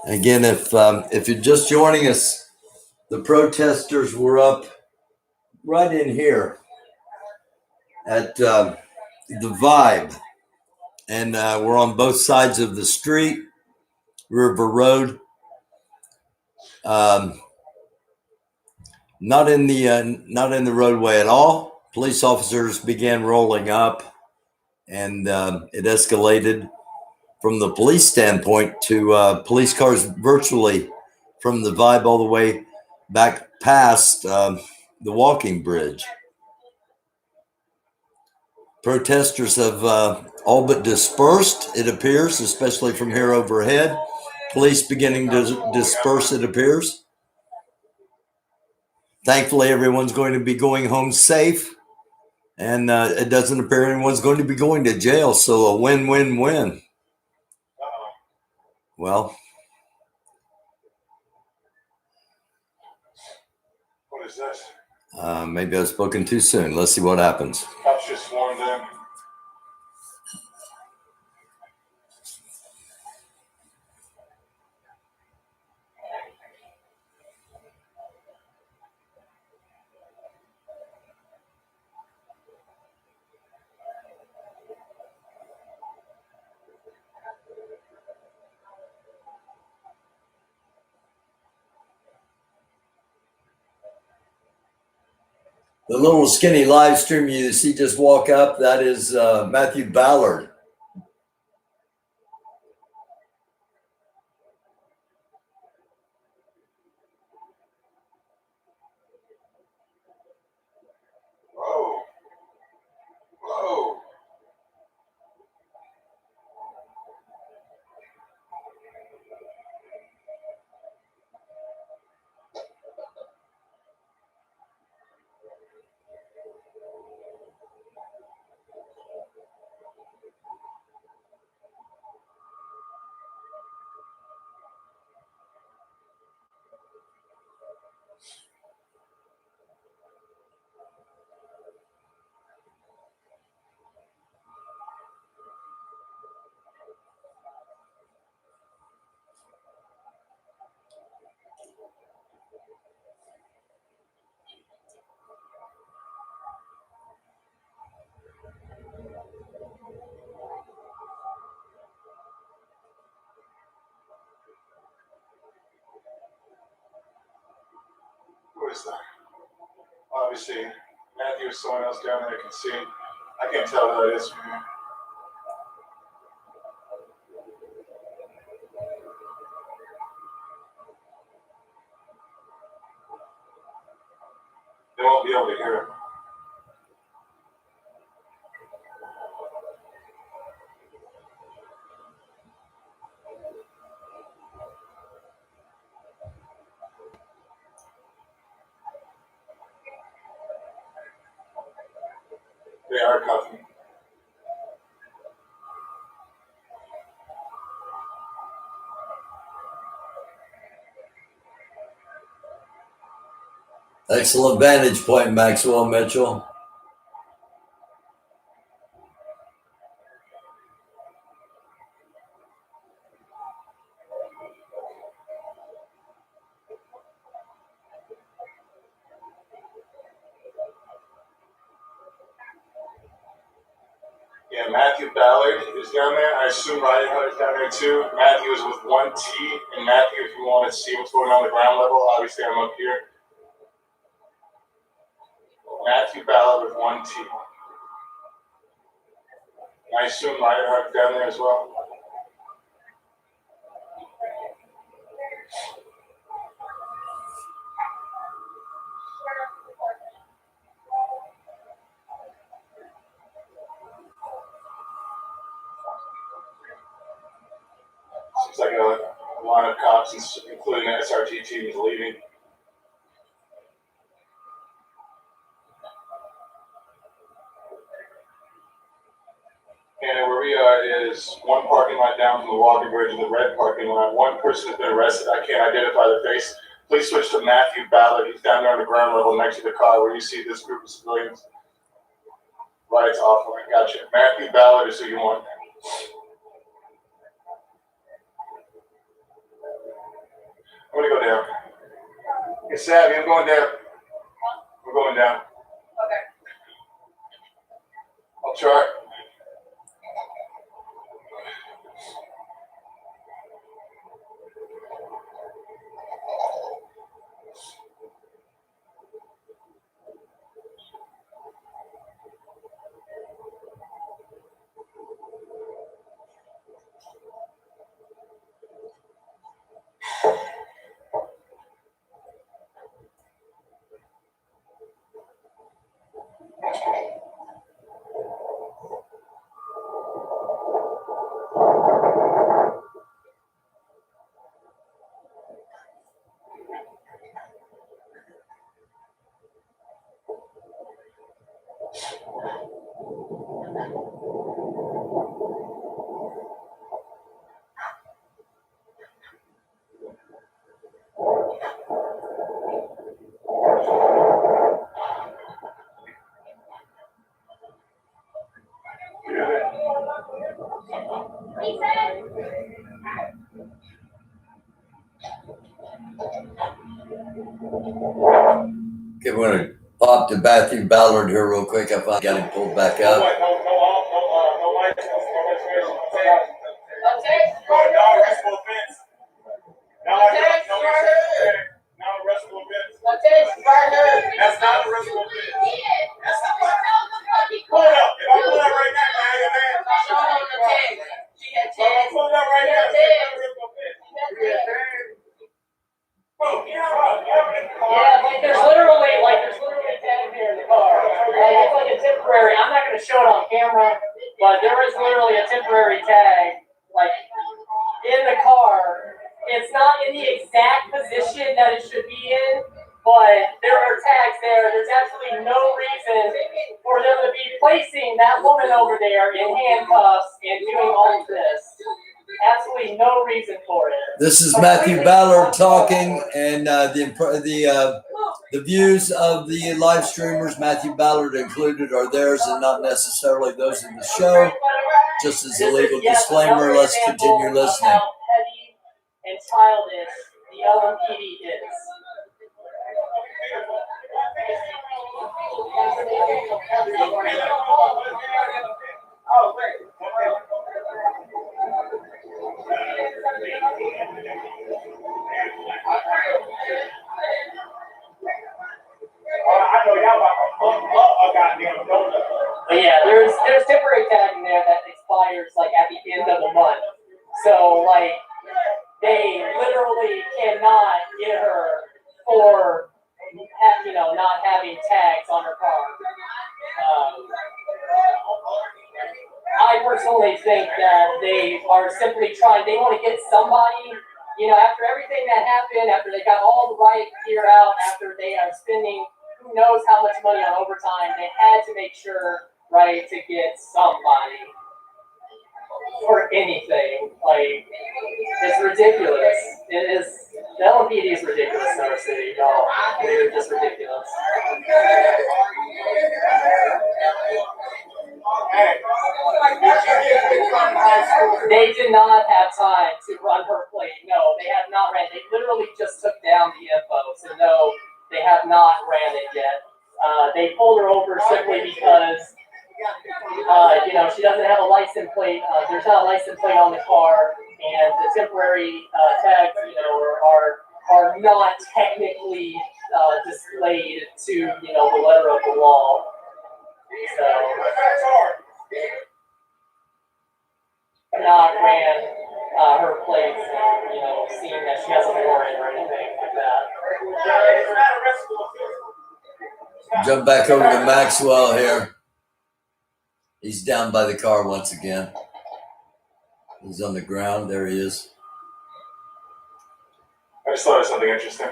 Speaker 2: Again, if you're just joining us, the protesters were up right in here at the Vibe, and we're on both sides of the street, River Road. Not in the roadway at all. Police officers began rolling up, and it escalated from the police standpoint to police cars virtually from the Vibe all the way back past the walking bridge. Protesters have all but dispersed, it appears, especially from here overhead. Police beginning to disperse, it appears. Thankfully, everyone's going to be going home safe, and it doesn't appear anyone's going to be going to jail. So a win-win-win. Well,
Speaker 3: What is this?
Speaker 2: maybe I've spoken too soon. Let's see what happens.
Speaker 3: Cops just swarmed in.
Speaker 2: The little skinny live stream you see just walk up, that is Matthew Ballard.
Speaker 3: Whoa. Whoa. Who is that? Obviously, Matthew is someone else down there I can see. I can't tell who that is from here. They won't be able to hear him. They are cuffing.
Speaker 2: Excellent vantage point, Maxwell Mitchell.
Speaker 3: Yeah, Matthew Ballard is down there. I assume Ryan is down there too. Matthew is with one T. And Matthew, if you want to see what's going on the ground level, obviously I'm up here. Matthew Ballard with one T. I assume Ryan is down there as well. Seems like a line of cops, including the SRT team, is leaving. And where we are is one parking lot down from the walking bridge and the red parking lot. One person has been arrested. I can't identify the face. Please switch to Matthew Ballard. He's down there on the ground level next to the car where you see this group of civilians. Lights offline. Gotcha. Matthew Ballard is who you want. I'm going to go down. Hey, Savvy, I'm going down. We're going down.
Speaker 4: Okay.
Speaker 3: I'll try.
Speaker 2: Okay, we're going to pop to Matthew Ballard here real quick. I finally got him pulled back up.
Speaker 3: That's not a arrestable offense. That's not pull it up. If I pull it up right now, man, your man. Pull it up right now.
Speaker 6: Yeah, there's literally tag here in the car. It's like a temporary. I'm not going to show it on camera, but there is literally a temporary tag, like in the car. It's not in the exact position that it should be in, but there are tags there. There's absolutely no reason for them to be placing that woman over there in handcuffs and doing all of this. Absolutely no reason for it.
Speaker 2: This is Matthew Ballard talking, and the views of the live streamers, Matthew Ballard included, are theirs and not necessarily those of the show. Just as a legal disclaimer, let's continue listening.
Speaker 6: How petty and childish the LMPD is. But yeah, there's temporary tagging there that expires like at the end of the month. So like they literally cannot get her for not having tags on her car. I personally think that they are simply they want to get somebody, after everything that happened, after they got all the riot gear out, after they are spending who knows how much money on overtime, they had to make sure right, to get somebody for anything. Like, it's ridiculous. It is. The LMPD is ridiculous in our city, y'all. They're just ridiculous. They did not have time to run her plate. No, they have not ran. They literally just took down the info. So no, they have not ran it yet. They pulled her over simply because, she doesn't have a license plate. There's not a license plate on the car, and the temporary tags, are not technically displayed to, the letter of the law. So, not ran her plates, seeing that she has a warrant or anything like that.
Speaker 2: Jump back over to Maxwell here. He's down by the car once again. He's on the ground. There he is.
Speaker 3: I just thought of something interesting.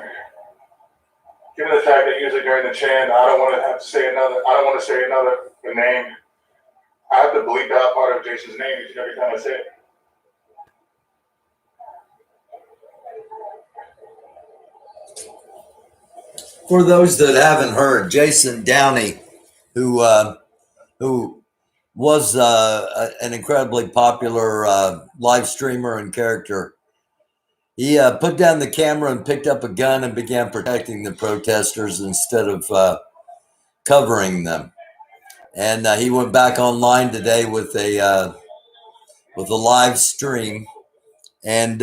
Speaker 3: Given the fact that usually during the chant, I don't want to say another the name. I have to bleep out part of Jason's name every time I say it.
Speaker 2: For those that haven't heard, Jason Downey, who was an incredibly popular live streamer and character, he put down the camera and picked up a gun and began protecting the protesters instead of covering them. And he went back online today with a live stream, and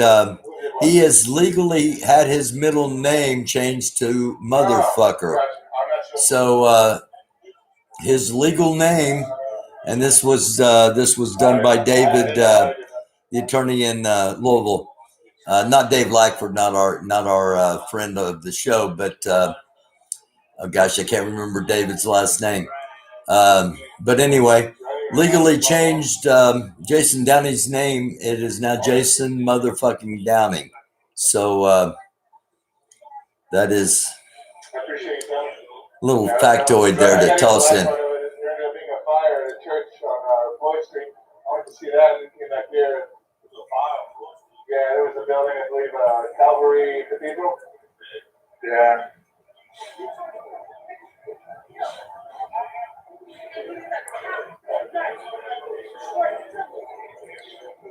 Speaker 2: he has legally had his middle name changed to Motherfucker. So his legal name, and this was done by David, the attorney in Louisville. Not Dave Lackford, not our friend of the show, but oh gosh, I can't remember David's last name. But anyway, legally changed Jason Downey's name. It is now Jason motherfucking Downey. So that is a little factoid there to toss in.
Speaker 3: There ended up being a fire at a church on Floyd Street. I went to see that and came back here. Yeah, there was a building, I believe, Calvary Cathedral. Yeah.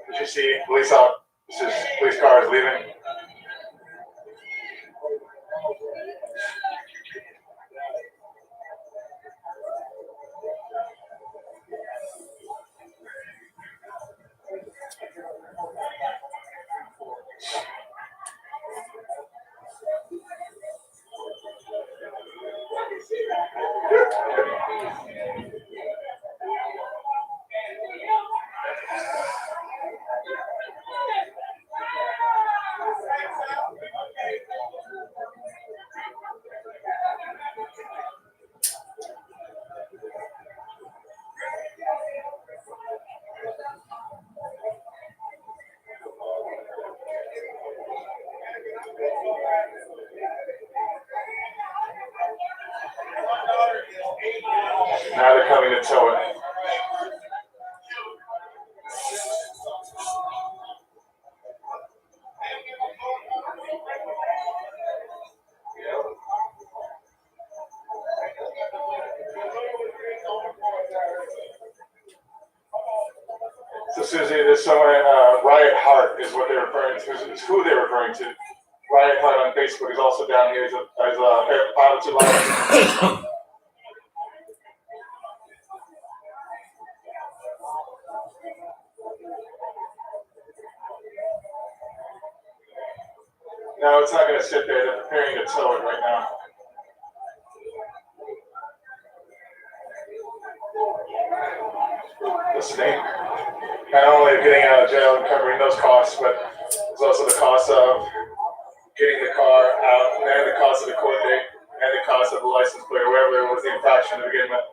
Speaker 3: Did you see police car is leaving? Now they're coming to tow it. So Susie, there's someone, Riot Heart is what they're referring to, is who they're referring to. Riot Heart on Facebook is also down here as a pilot to live. No, it's not going to sit there. They're preparing to tow it right now. Listening. Not only getting out of jail and covering those costs, but there's also the cost of getting the car out, and the cost of the court date, and the cost of the license plate, or whatever was the infraction to begin with.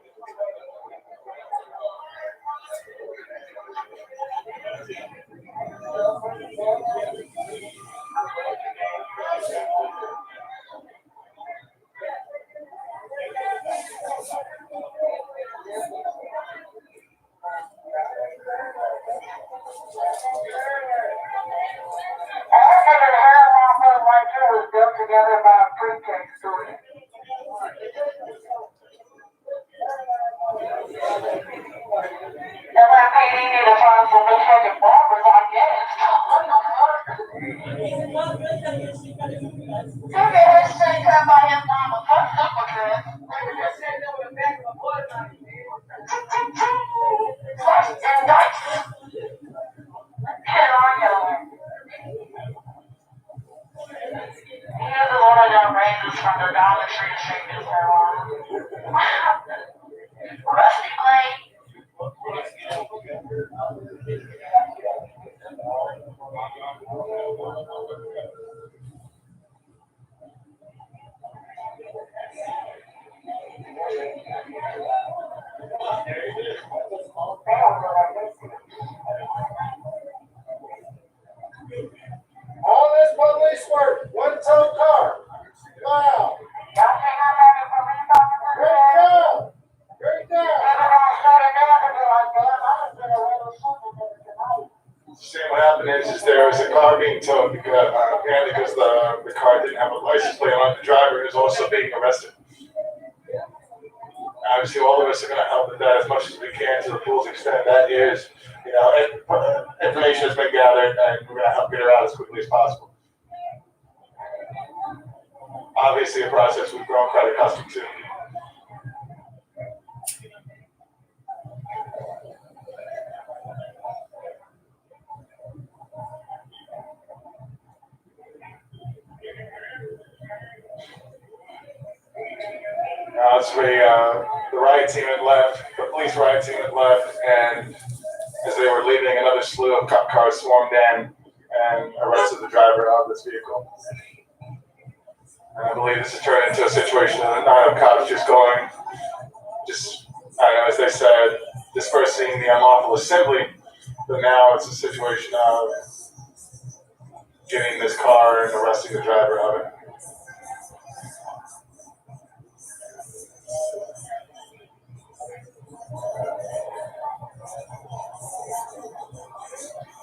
Speaker 3: Shame what happened is there was a car being towed because apparently because the car didn't have a license plate on it. The driver is also being arrested. Obviously, all of us are going to help with that as much as we can to the fullest extent. That is, information has been gathered, and we're going to help get her out as quickly as possible. Obviously, a process we've grown quite accustomed to. The riot team had left, the police riot team had left, and as they were leaving, another slew of cop cars swarmed in and arrested the driver of this vehicle. And I believe this has turned into a situation of not of cops just going, as they said, dispersing the unlawful assembly, but now it's a situation of getting this car and arresting the driver of it.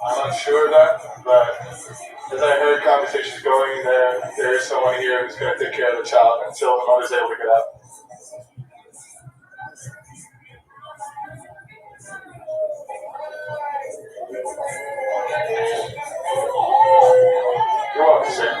Speaker 3: I'm not sure of that, but as I heard conversations going, there is someone here who's going to take care of the child until the mother's able to get out. You're welcome, sir.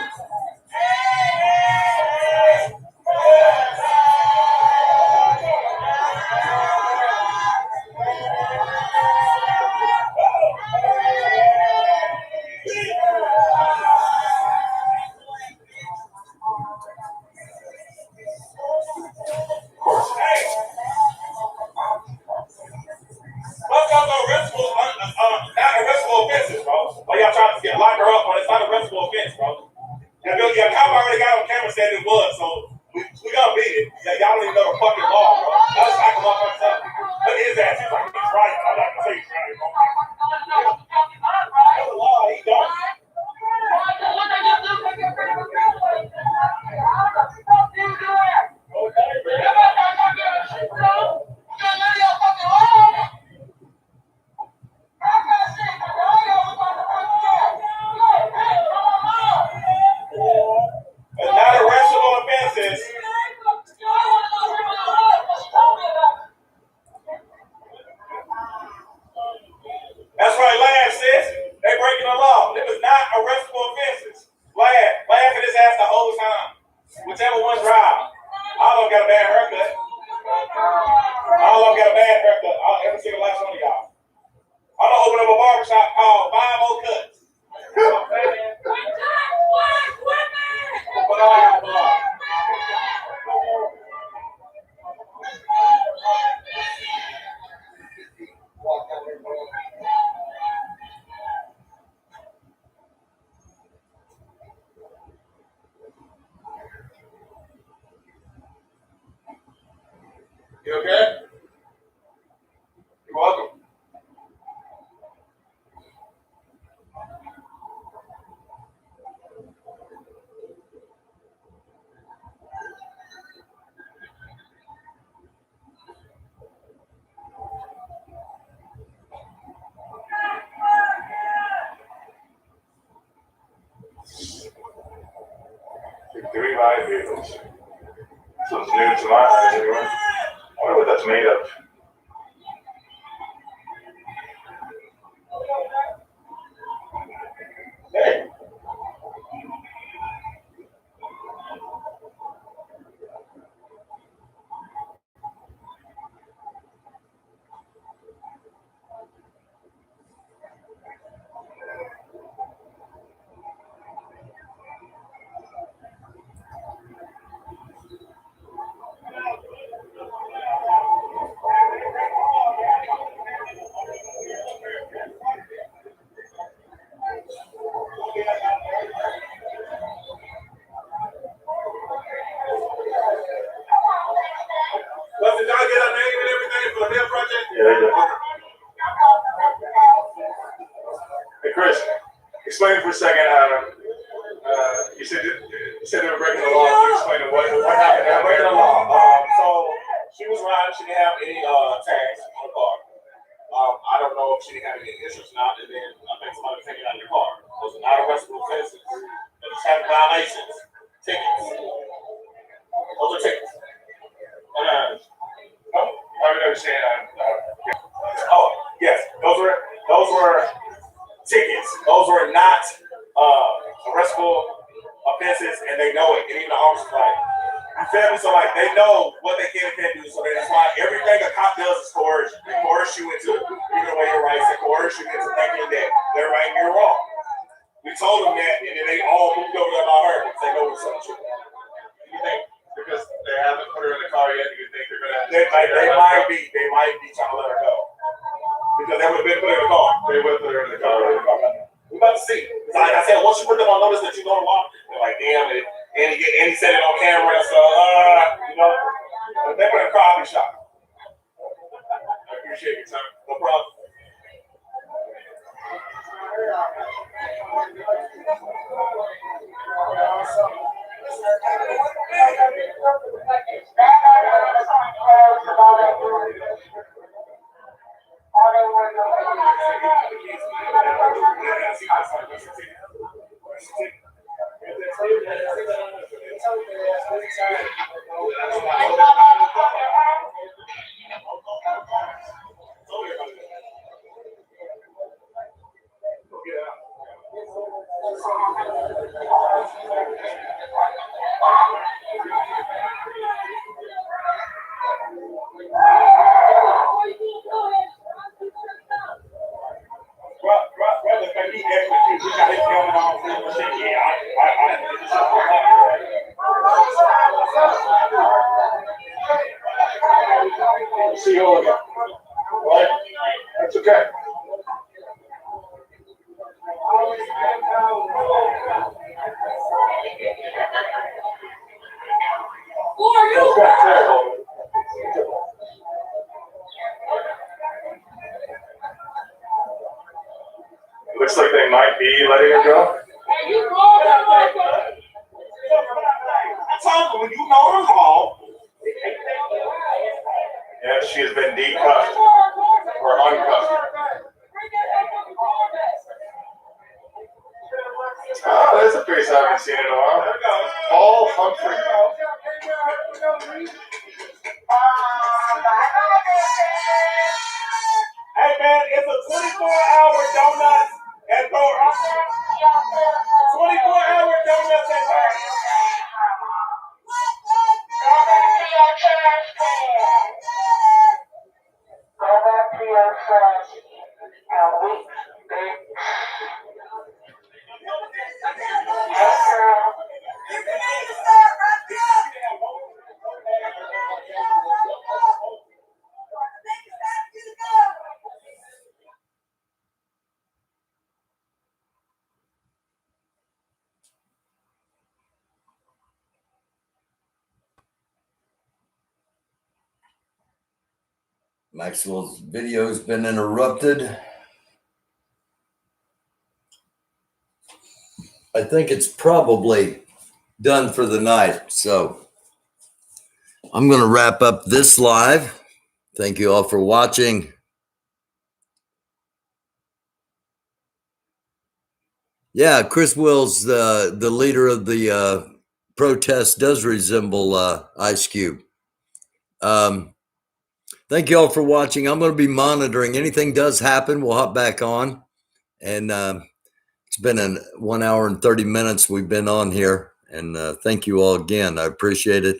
Speaker 3: You okay? You're welcome. Three live vehicles. So it's new to my eyes anyway. I wonder what that's made of. Hey. Did y'all get a name and everything for the mail project? Yeah, they did. Hey, Chris, explain for a second. You said they were breaking the law. Can you explain what happened?
Speaker 7: Breaking the law. So she was riding. She didn't have any
Speaker 3: tags on the car. I don't know if she had any issues or not, and then I think somebody was taking out your car. Those are not arrestable offenses. They just have violations, tickets. Those are tickets. I don't understand. Oh, yes, those were tickets. Those were not arrestable offenses, and they know it. And even the officers like, you feel me? So like they know what they can and can't do. So that's why everything a cop does is coerce. They coerce you into giving away your rights. They coerce you into thinking that they're right and you're wrong. We told them that, and then they all moved over there about her because they know it's something true. You think because they haven't put her in the car yet? Do you think they're gonna? They might be trying to let her go because they would have been put her in the car. They would have put her in the car. We about to see. Like I said, once you put them on notice that you know the law, they're like, damn it. And he said it on camera, so you know, if they put in a car, I'll be shocked. I appreciate your time. No problem. See you all again. Right? That's okay. Looks like they might be letting her go. I told you, when you know her law. Yeah, she has been decuffed or uncuffed. Oh, there's a face I haven't seen in a while. Paul Humphrey. Hey man, it's a 24-hour donuts at Thornton. 24-hour donuts at Thornton.
Speaker 2: Maxwell's video has been interrupted. I think it's probably done for the night. So I'm going to wrap up this live. Thank you all for watching. Yeah, Chris Wills, the leader of the protest, does resemble Ice Cube. Thank you all for watching. I'm going to be monitoring. Anything does happen, we'll hop back on. And it's been 1 hour and 30 minutes we've been on here. And thank you all again. I appreciate it.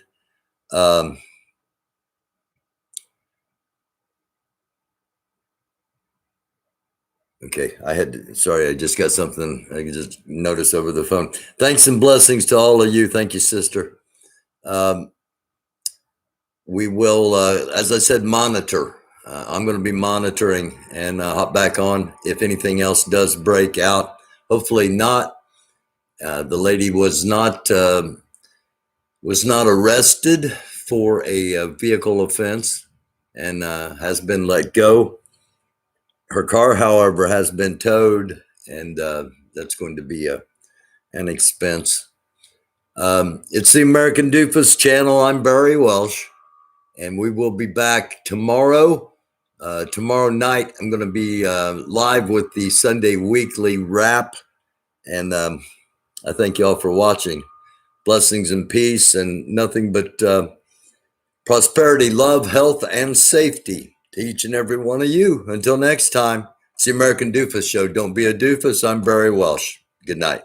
Speaker 2: Okay, I just got something I can just notice over the phone. Thanks and blessings to all of you. Thank you, sister. We will, as I said, monitor. I'm going to be monitoring and hop back on if anything else does break out. Hopefully not. The lady was not arrested for a vehicle offense and has been let go. Her car, however, has been towed, and that's going to be an expense. It's the American Doofus channel. I'm Barry Welsh. And we will be back tomorrow. Tomorrow night, I'm going to be live with the Sunday Weekly Wrap. And I thank you all for watching. Blessings and peace and nothing but prosperity, love, health, and safety to each and every one of you. Until next time, it's the American Doofus Show. Don't be a doofus. I'm Barry Welsh. Good night.